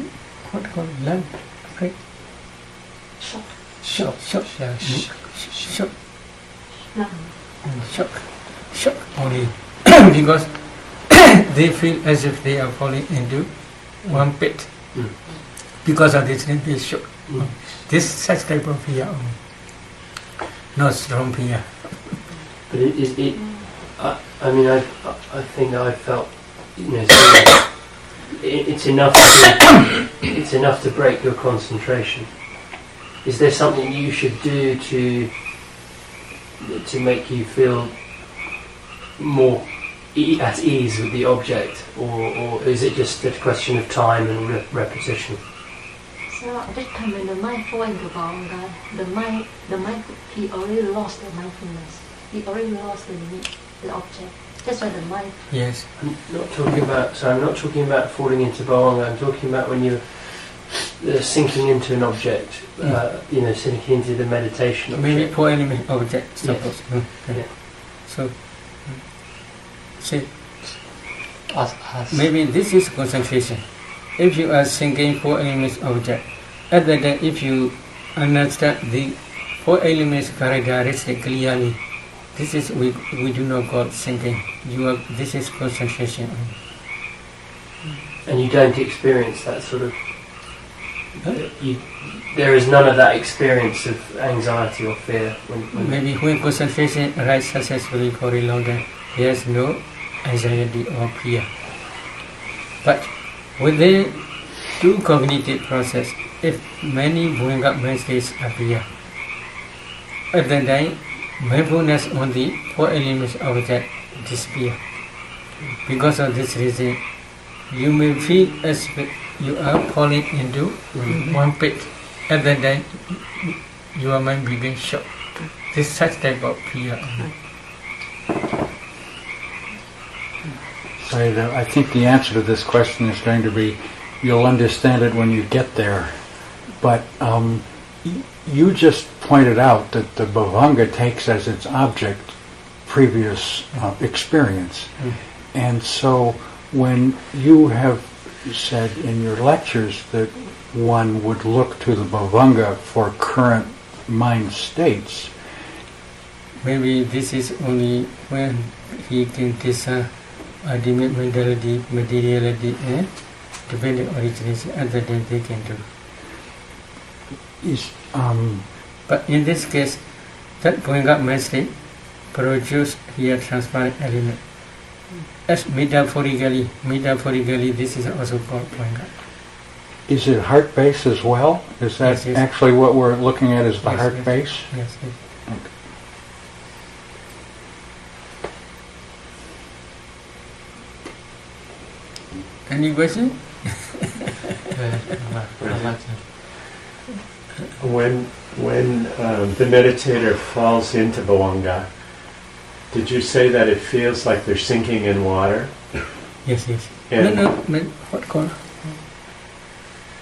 what called love, right? Shock. Shock only because they feel as if they are falling into one pit. Because of this, they shock. This such type of fear only. Not strong fear. But I mean, I think I felt, it's enough to break your concentration. Is there something you should do to make you feel more at ease with the object, or is it just a question of time and repetition? So at that time when the mind fall into Bhuanga, the mind, he already lost the mindfulness. He already lost the object. That's why the mind. Yes. I'm not talking about falling into Bhuanga. I'm talking about when you're sinking into an object. Sinking into the meditation object. Maybe for any object, suppose. Yes. Yeah. So, see, Us. maybe this is concentration. If you are thinking four elements object, at that time if you understand the four elements characteristic clearly, this is we do not call thinking. This is concentration. And you don't experience that sort of. There is none of that experience of anxiety or fear. Maybe when concentration arises successfully for a long time, there is no anxiety or fear. But within two cognitive process, if many Bhuanga messages appear, at that time, mindfulness on the four elements object disappear. Because of this reason, you may feel as if you are falling into one pit. At that time, your mind begins shocked. This such type of fear. So I think the answer to this question is going to be, you'll understand it when you get there. But you just pointed out that the Bhuanga takes as its object previous experience. And so when you have said in your lectures that one would look to the Bhuanga for current mind states, maybe this is only when he can discern ultimate mentality, materiality, and dependent origination. At that time they can do. But in this case, that Bhuanga message produce here transparent element. As metaphorically, this is also called Bhuanga. is it heart base as well? Is that Yes. actually what we're looking at, is the Yes, heart yes. base? Yes. Okay. Any question? When the meditator falls into Bhuanga, did you say that it feels like they're sinking in water? Yes. And No, what call?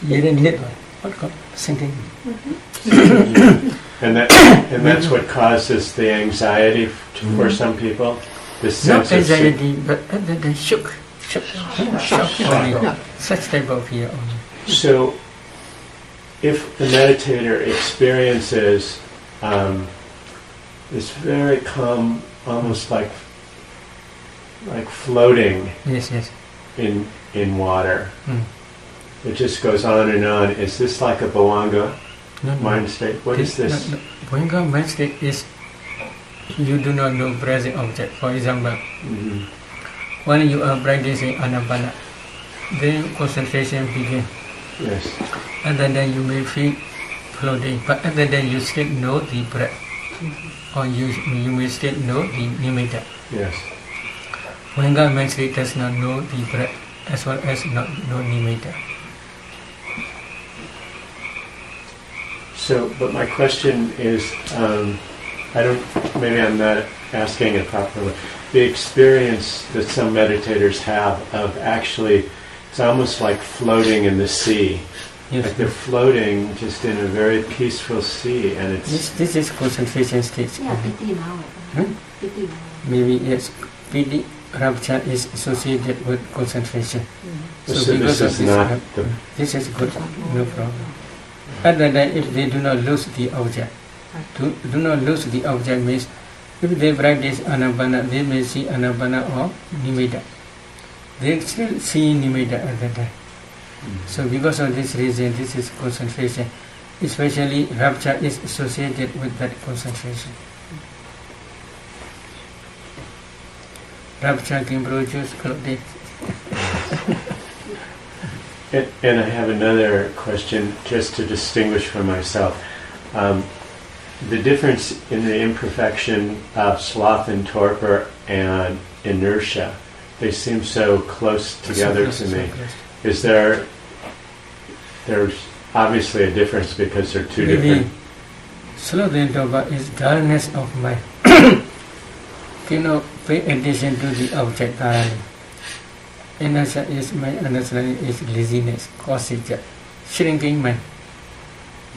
You didn't hit what called sinking. And that's what causes the anxiety for some people. This Not sense of anxiety, but they shook only. Yeah. Such type of fear only. So, if the meditator experiences this very calm, almost like floating Yes. in water, Mm. it just goes on and on. Is this like a bhavanga No. mind state? What is this? Bhavanga mind state is you do not know present object. For example, Mhm. when you are practicing anapana, then concentration begins. Yes. And then you may feel floating, but then you still know the breath, or you may still know the nimitta. Yes. Bhavanga mind state does not know the breath as well as not know nimitta. So, but my question is, maybe I'm not asking it properly. The experience that some meditators have of actually, it's almost like floating in the sea. Yes. Like they're floating just in a very peaceful sea, and it's This is concentration state. Yeah, piti now. Hmm? Piti now. Maybe yes, piti rapture is associated with concentration. so because this of is not the This is good, no problem. Other than if they do not lose the object, do not lose the object means if they practice anapana, they may see anapana or nimitta. They still see nimitta at that time. So because of this reason, this is concentration. Especially rapture is associated with that concentration. Rapture can produce clouded. And I have another question just to distinguish for myself. The difference in the imperfection of sloth and torpor and inertia, they seem so close together to me. Is there's obviously a difference because they're two different. Sloth and torpor is dullness of mind. Cannot pay attention to the object thoroughly. Inertia is my understanding is laziness, causes shrinking mind.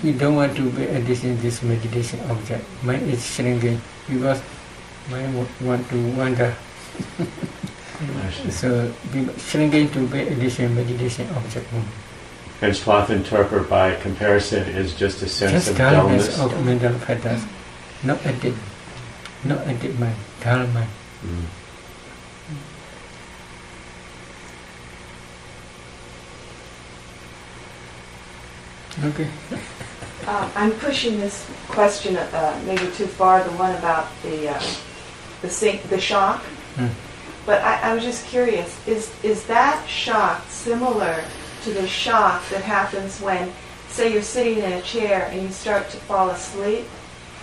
You don't want to pay attention to this meditation object. Mind is shrinking because mind want to wander. So shrinking to pay attention meditation object. And sloth and torpor by comparison is just a sense Just of dullness dullness. of mental patterns. Not edit mind, dull mind. Mm. Okay. I'm pushing this question maybe too far, the one about the shock. Mm. But I was just curious, is that shock similar to the shock that happens when, say you're sitting in a chair and you start to fall asleep,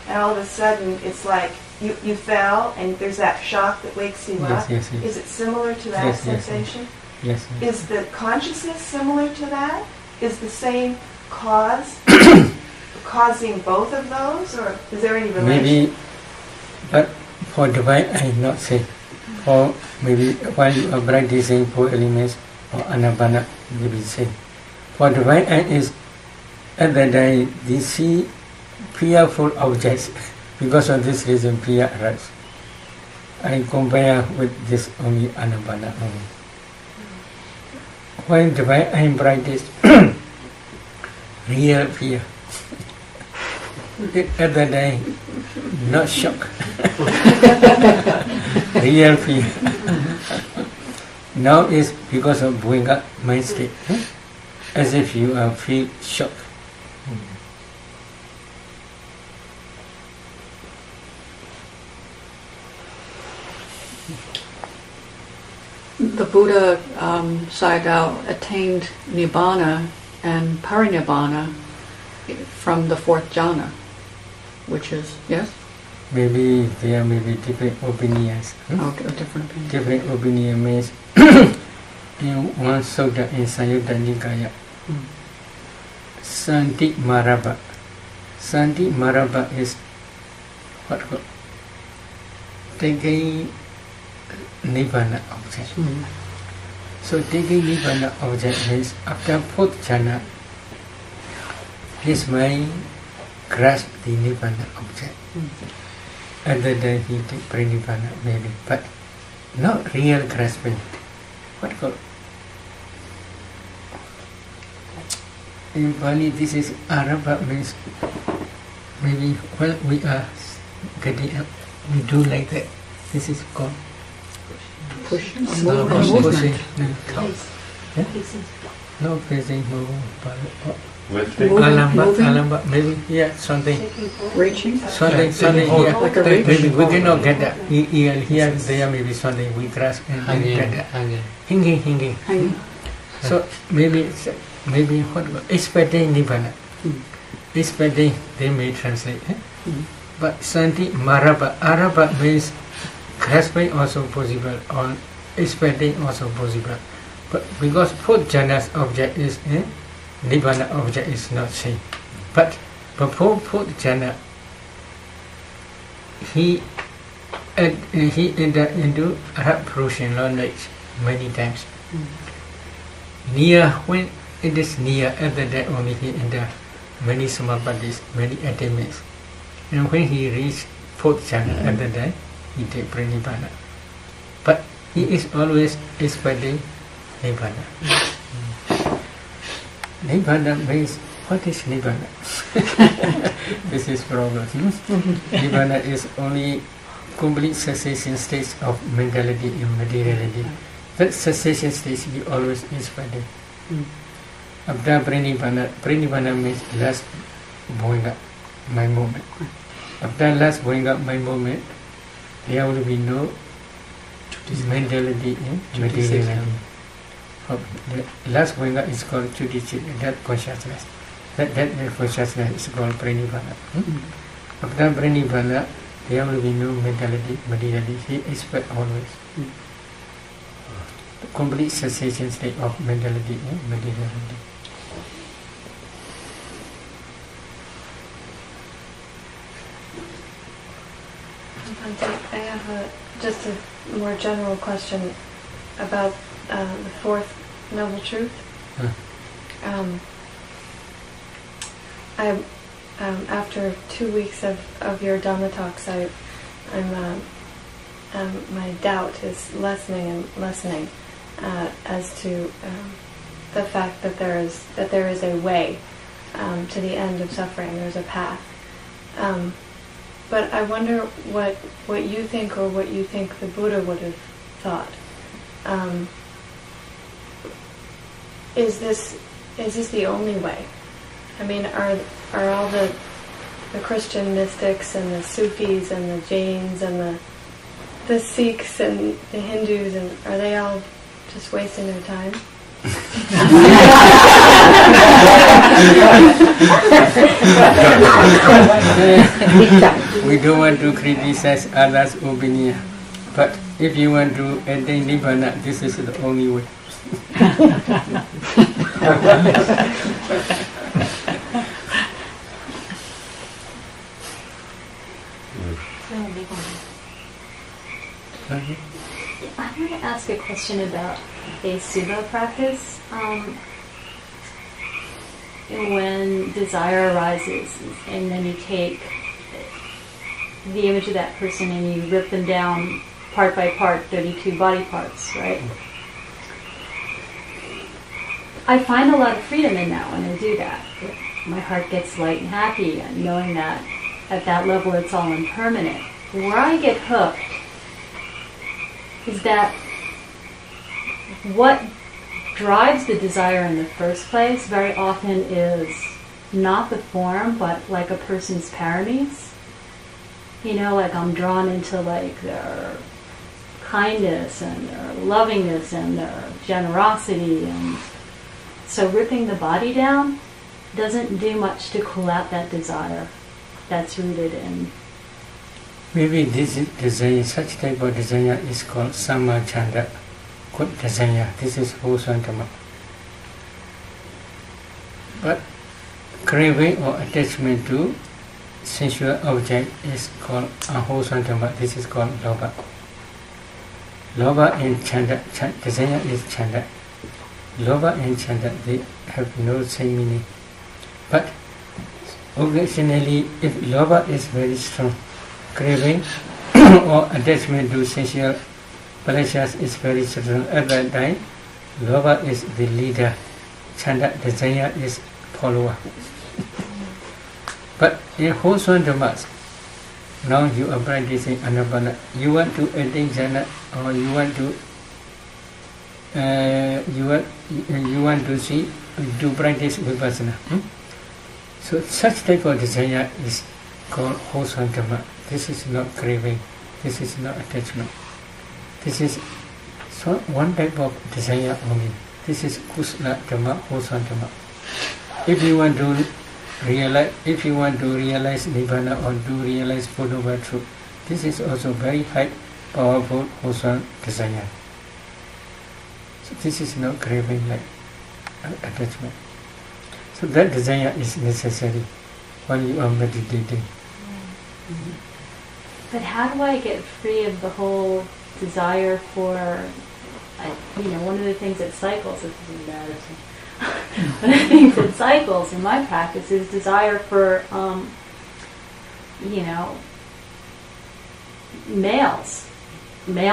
and all of a sudden it's like you fell and there's that shock that wakes you up? Yes. Is it similar to that Yes. sensation? Yes. Is the consciousness similar to that? Is the same cause causing both of those, or is there any relation? Maybe, but for divine I not say. For maybe while you are practicing 4 elements or anapana, maybe say. For divine I is at that time they see fearful objects. Because of this reason fear arises. I compare with this only anapana only. When divine I practice real fear. At that time, not shock. Real fear. Now is because of bhavanga mind state. As if you are feel shock. The Buddha Sayadaw attained Nibbana and Parinibbana from the 4th jhana, which is, yes? Maybe there may be different opinions. Oh, a different opinion. Different opinion means in one sutta in Samyutta Nikaya, Santi Marabha. Santi Marabha is what called taking Nibbana object. So taking Nibbana object means after 4th jhana, his mind grasp the Nibbana object. Other than he take Pranipana maybe, but not real grasping. What called? In Pali, this is Arabha means maybe when we are getting up, we do like that. This is called Pushing. pushing. Place. Places. No facing moving, but Lifting. Moving. alamba, maybe something. Taking forward. Reaching. Something, yeah. Like a reach. Maybe we cannot get that. Here, there, maybe something we grasp and we get that. Hinging. Hanging. So maybe what expecting Nibbana. Expecting they may translate. But Santi Maraba. Araba means grasping also possible or expecting also possible. But because fourth jhana's object is Nibbana object is not same. But before fourth jhana, he entered into approaching knowledge many times. Near, when it is near, after that only he entered many samadhis, many attainments. And when he reached fourth jhana, after that he take Pranipana. But he is always expecting Nibbana. Nibbana means, what is Nibbana? This is problem. Nibbana is only complete cessation stage of mentality and materiality. That cessation stage he always expecting. After Pranipana means last bowing up my movement. After last bowing up my movement, there will be no mentality and materiality. The last bowing up is called judicial, that consciousness. That consciousness is called Pranipana. After Pranipana, there will be no mentality, materiality. He expects always. The complete cessation state of mentality and materiality. I have just a more general question about the fourth noble truth. After 2 weeks of your Dhamma talks, my doubt is lessening as to the fact that there is a way to the end of suffering. There's a path. But I wonder what you think, or what you think the Buddha would have thought. Is this the only way? I mean, are all the Christian mystics and the Sufis and the Jains and the Sikhs and the Hindus, and are they all just wasting their time? We don't want to criticize others' opinion, but if you want to attain Nibbana, this is the only way. I want to ask a question about a Suba practice. When desire arises, and then you take the image of that person and you rip them down part by part, 32 body parts, right? I find a lot of freedom in that when I do that. My heart gets light and happy, and knowing that at that level it's all impermanent. Where I get hooked is that what drives the desire in the first place very often is not the form, but like a person's paramis. You know, like I'm drawn into like their kindness and their lovingness and their generosity, and so ripping the body down doesn't do much to cool out that desire that's rooted in. Maybe this desire, such type of desire is called Sama Chanda, good desire. This is Hosantama. But craving or attachment to sensual object is called Ahosantama. This is called Loba. Loba and Chanda, desire is Chanda. Loba and Chanda, they have no same meaning. But occasionally, if lobha is very strong, craving or attachment to sensual pleasures is very strong, at that time, lobha is the leader, chanda, desire is follower. But in wholesome dhammas, now you are practicing anapana, you want to attain jhana, or you want to see, to practice vipassana. So such type of desire is called wholesome dhamma. This is not craving, this is not attachment. This is one type of desire only. This is kusala dhamma, wholesome dhamma. If you want to realize nibbana or to realize Buddha truth, this is also very high, powerful, wholesome desire. So this is not craving like attachment. So that desire is necessary when you are meditating. But how do I get free of the whole desire for, one of the things that cycles, this is embarrassing. One of the things that cycles in my practice is desire for, male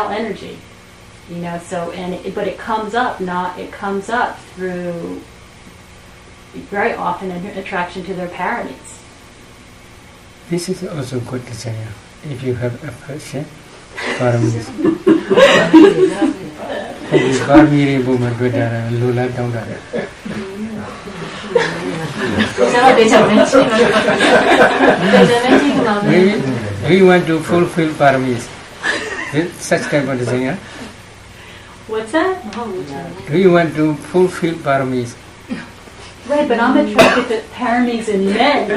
energy. But it comes up through very often an attraction to their parents. This is also good desire. If you have a person, paramis. We want to fulfill paramis. Such type of desire. What's that? Do you want to fulfill paramis? Right, but I'm attracted to paramis in men.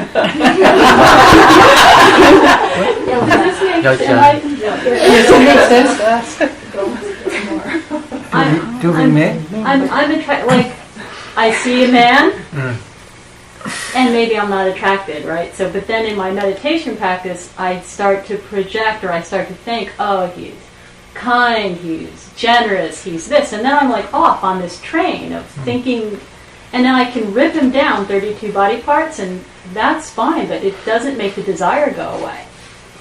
Does this make sense? I'm attracted, like, I see a man, and maybe I'm not attracted, right? So, but then in my meditation practice, I start to project, or I start to think, oh, he's kind, he's generous, he's this, and then I'm like off on this train of thinking, and then I can rip him down 32 body parts, and that's fine, but it doesn't make the desire go away.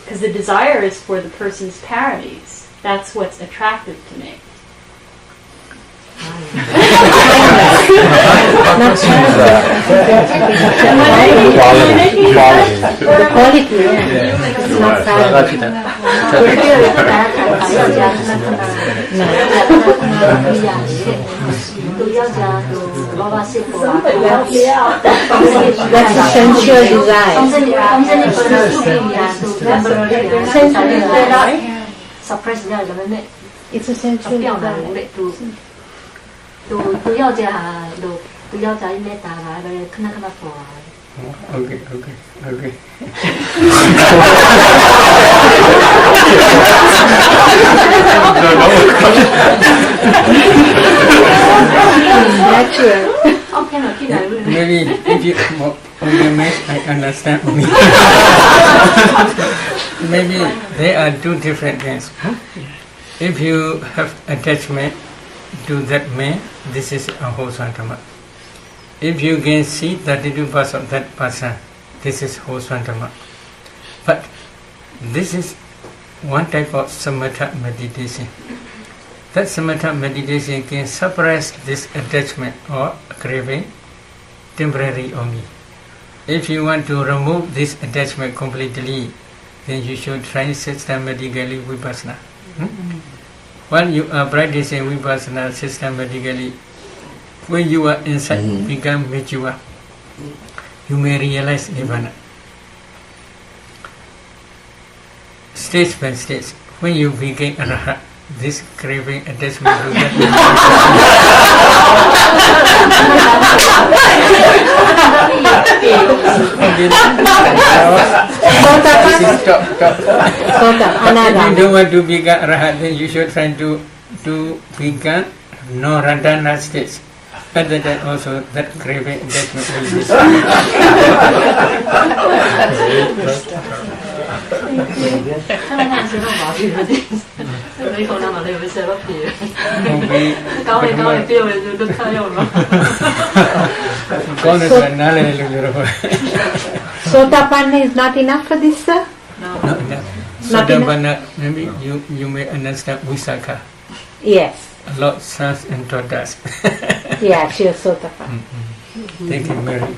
Because the desire is for the person's paramis. That's what's attractive to me. That's sensual desire. It's a sensual desire. 都要这哈，都要在那打来，看那做。Okay. Maybe if you I understand me. Maybe there are two different things. If you have attachment to that man, this is a wholesome dhamma. If you can see 32% of that person, this is wholesome dhamma. But this is one type of samatha meditation. That samatha meditation can suppress this attachment or craving temporarily only. If you want to remove this attachment completely, then you should try systematically vipassana. When you are practicing vipassana systematically, when you are inside, become mature, you may realize nibbana. Stage by stage, when you become arahat, this craving attachment to that If you don't want to become arahat, then you should try to become no radhana stage. But that also that craving attachment will disappear. Sotapanna is not enough for this, sir? Not enough. Not Sotapanna, maybe you may understand Visakha. Yes. A lot sons and daughters. Yeah, she was Sotapanna. Thank you very much.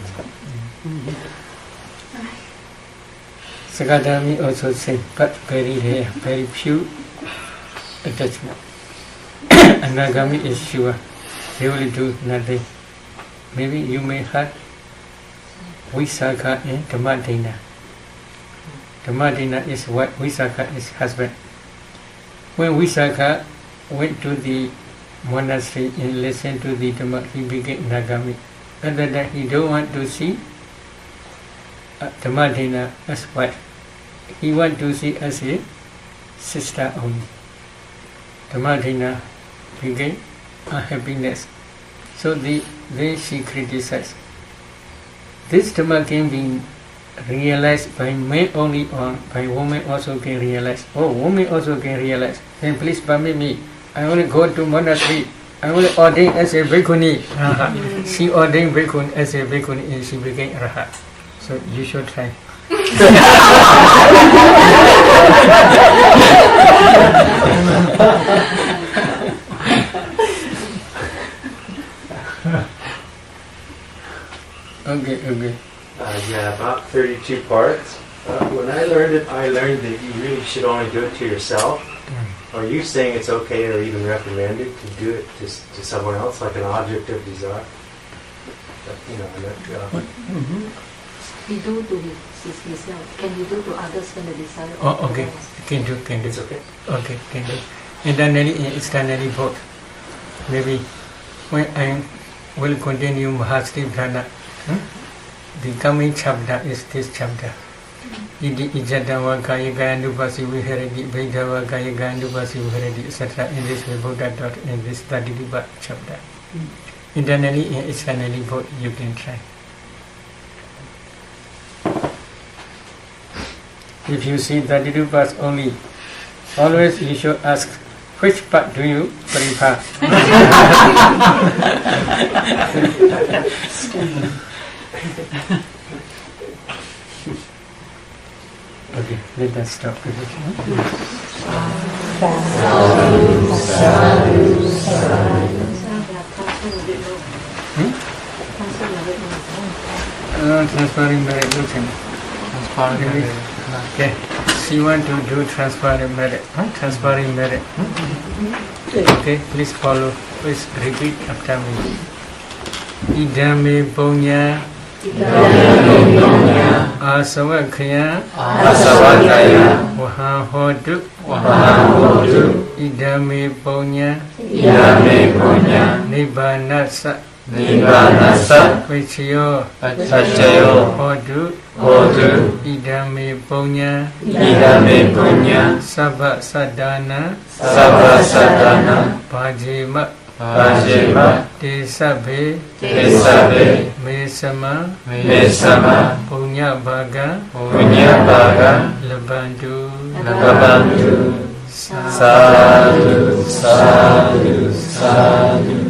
Sakadami also say, but very rare, very few attachment. Anagami is sure, they will do nothing. Maybe you may have Visakha and Dhammadina. Dhammadina is what Visakha is husband. When Visakha went to the monastery and listened to the Dhamma, he became Nagami. Other than he don't want to see Dhammadina as wife. He want to see as a sister only. Dhammadina became unhappiness. So she criticized. This Dhamma can be realized by men only or by women also can realize. Oh, women also can realize. Then please permit me. I want to go to monastery. I want to ordain as a bhikkhuni. She ordained bhikkhuni as a bhikkhuni and she became Rahat. So you should try. Okay. Yeah, about 32 parts. When I learned it, I learned that you really should only do it to yourself. Are you saying it's okay or even recommended to do it to someone else, like an object of desire? He do to himself. Can he do to others when the desire? Oh, okay. Can do. It's okay. Okay, can do. Internally and externally both. Maybe when I will continue Mahasti Prana, the coming chapter is this chapter. Idi Ijadawa Kaya Gandupasi Viharadi, Vedawa Kaya Gandupasi Viharadi, etc. In this way, Buddha taught in this 32 chapter. Internally and externally both you can try. If you see 32 parts only, always you should ask, which part do you prefer? Okay, let us stop with it. Transferring merit, okay, she want to do transferring merit. Transferring merit. Okay, please follow. Please repeat after me. Idame Punya Asawakaya Wahahodu Idame Punya Nibbanasa Vichyo Hodu Idame Punya Sabha Sadhana Pajima Desabe Mesama Punya Baga Labandu Sadhu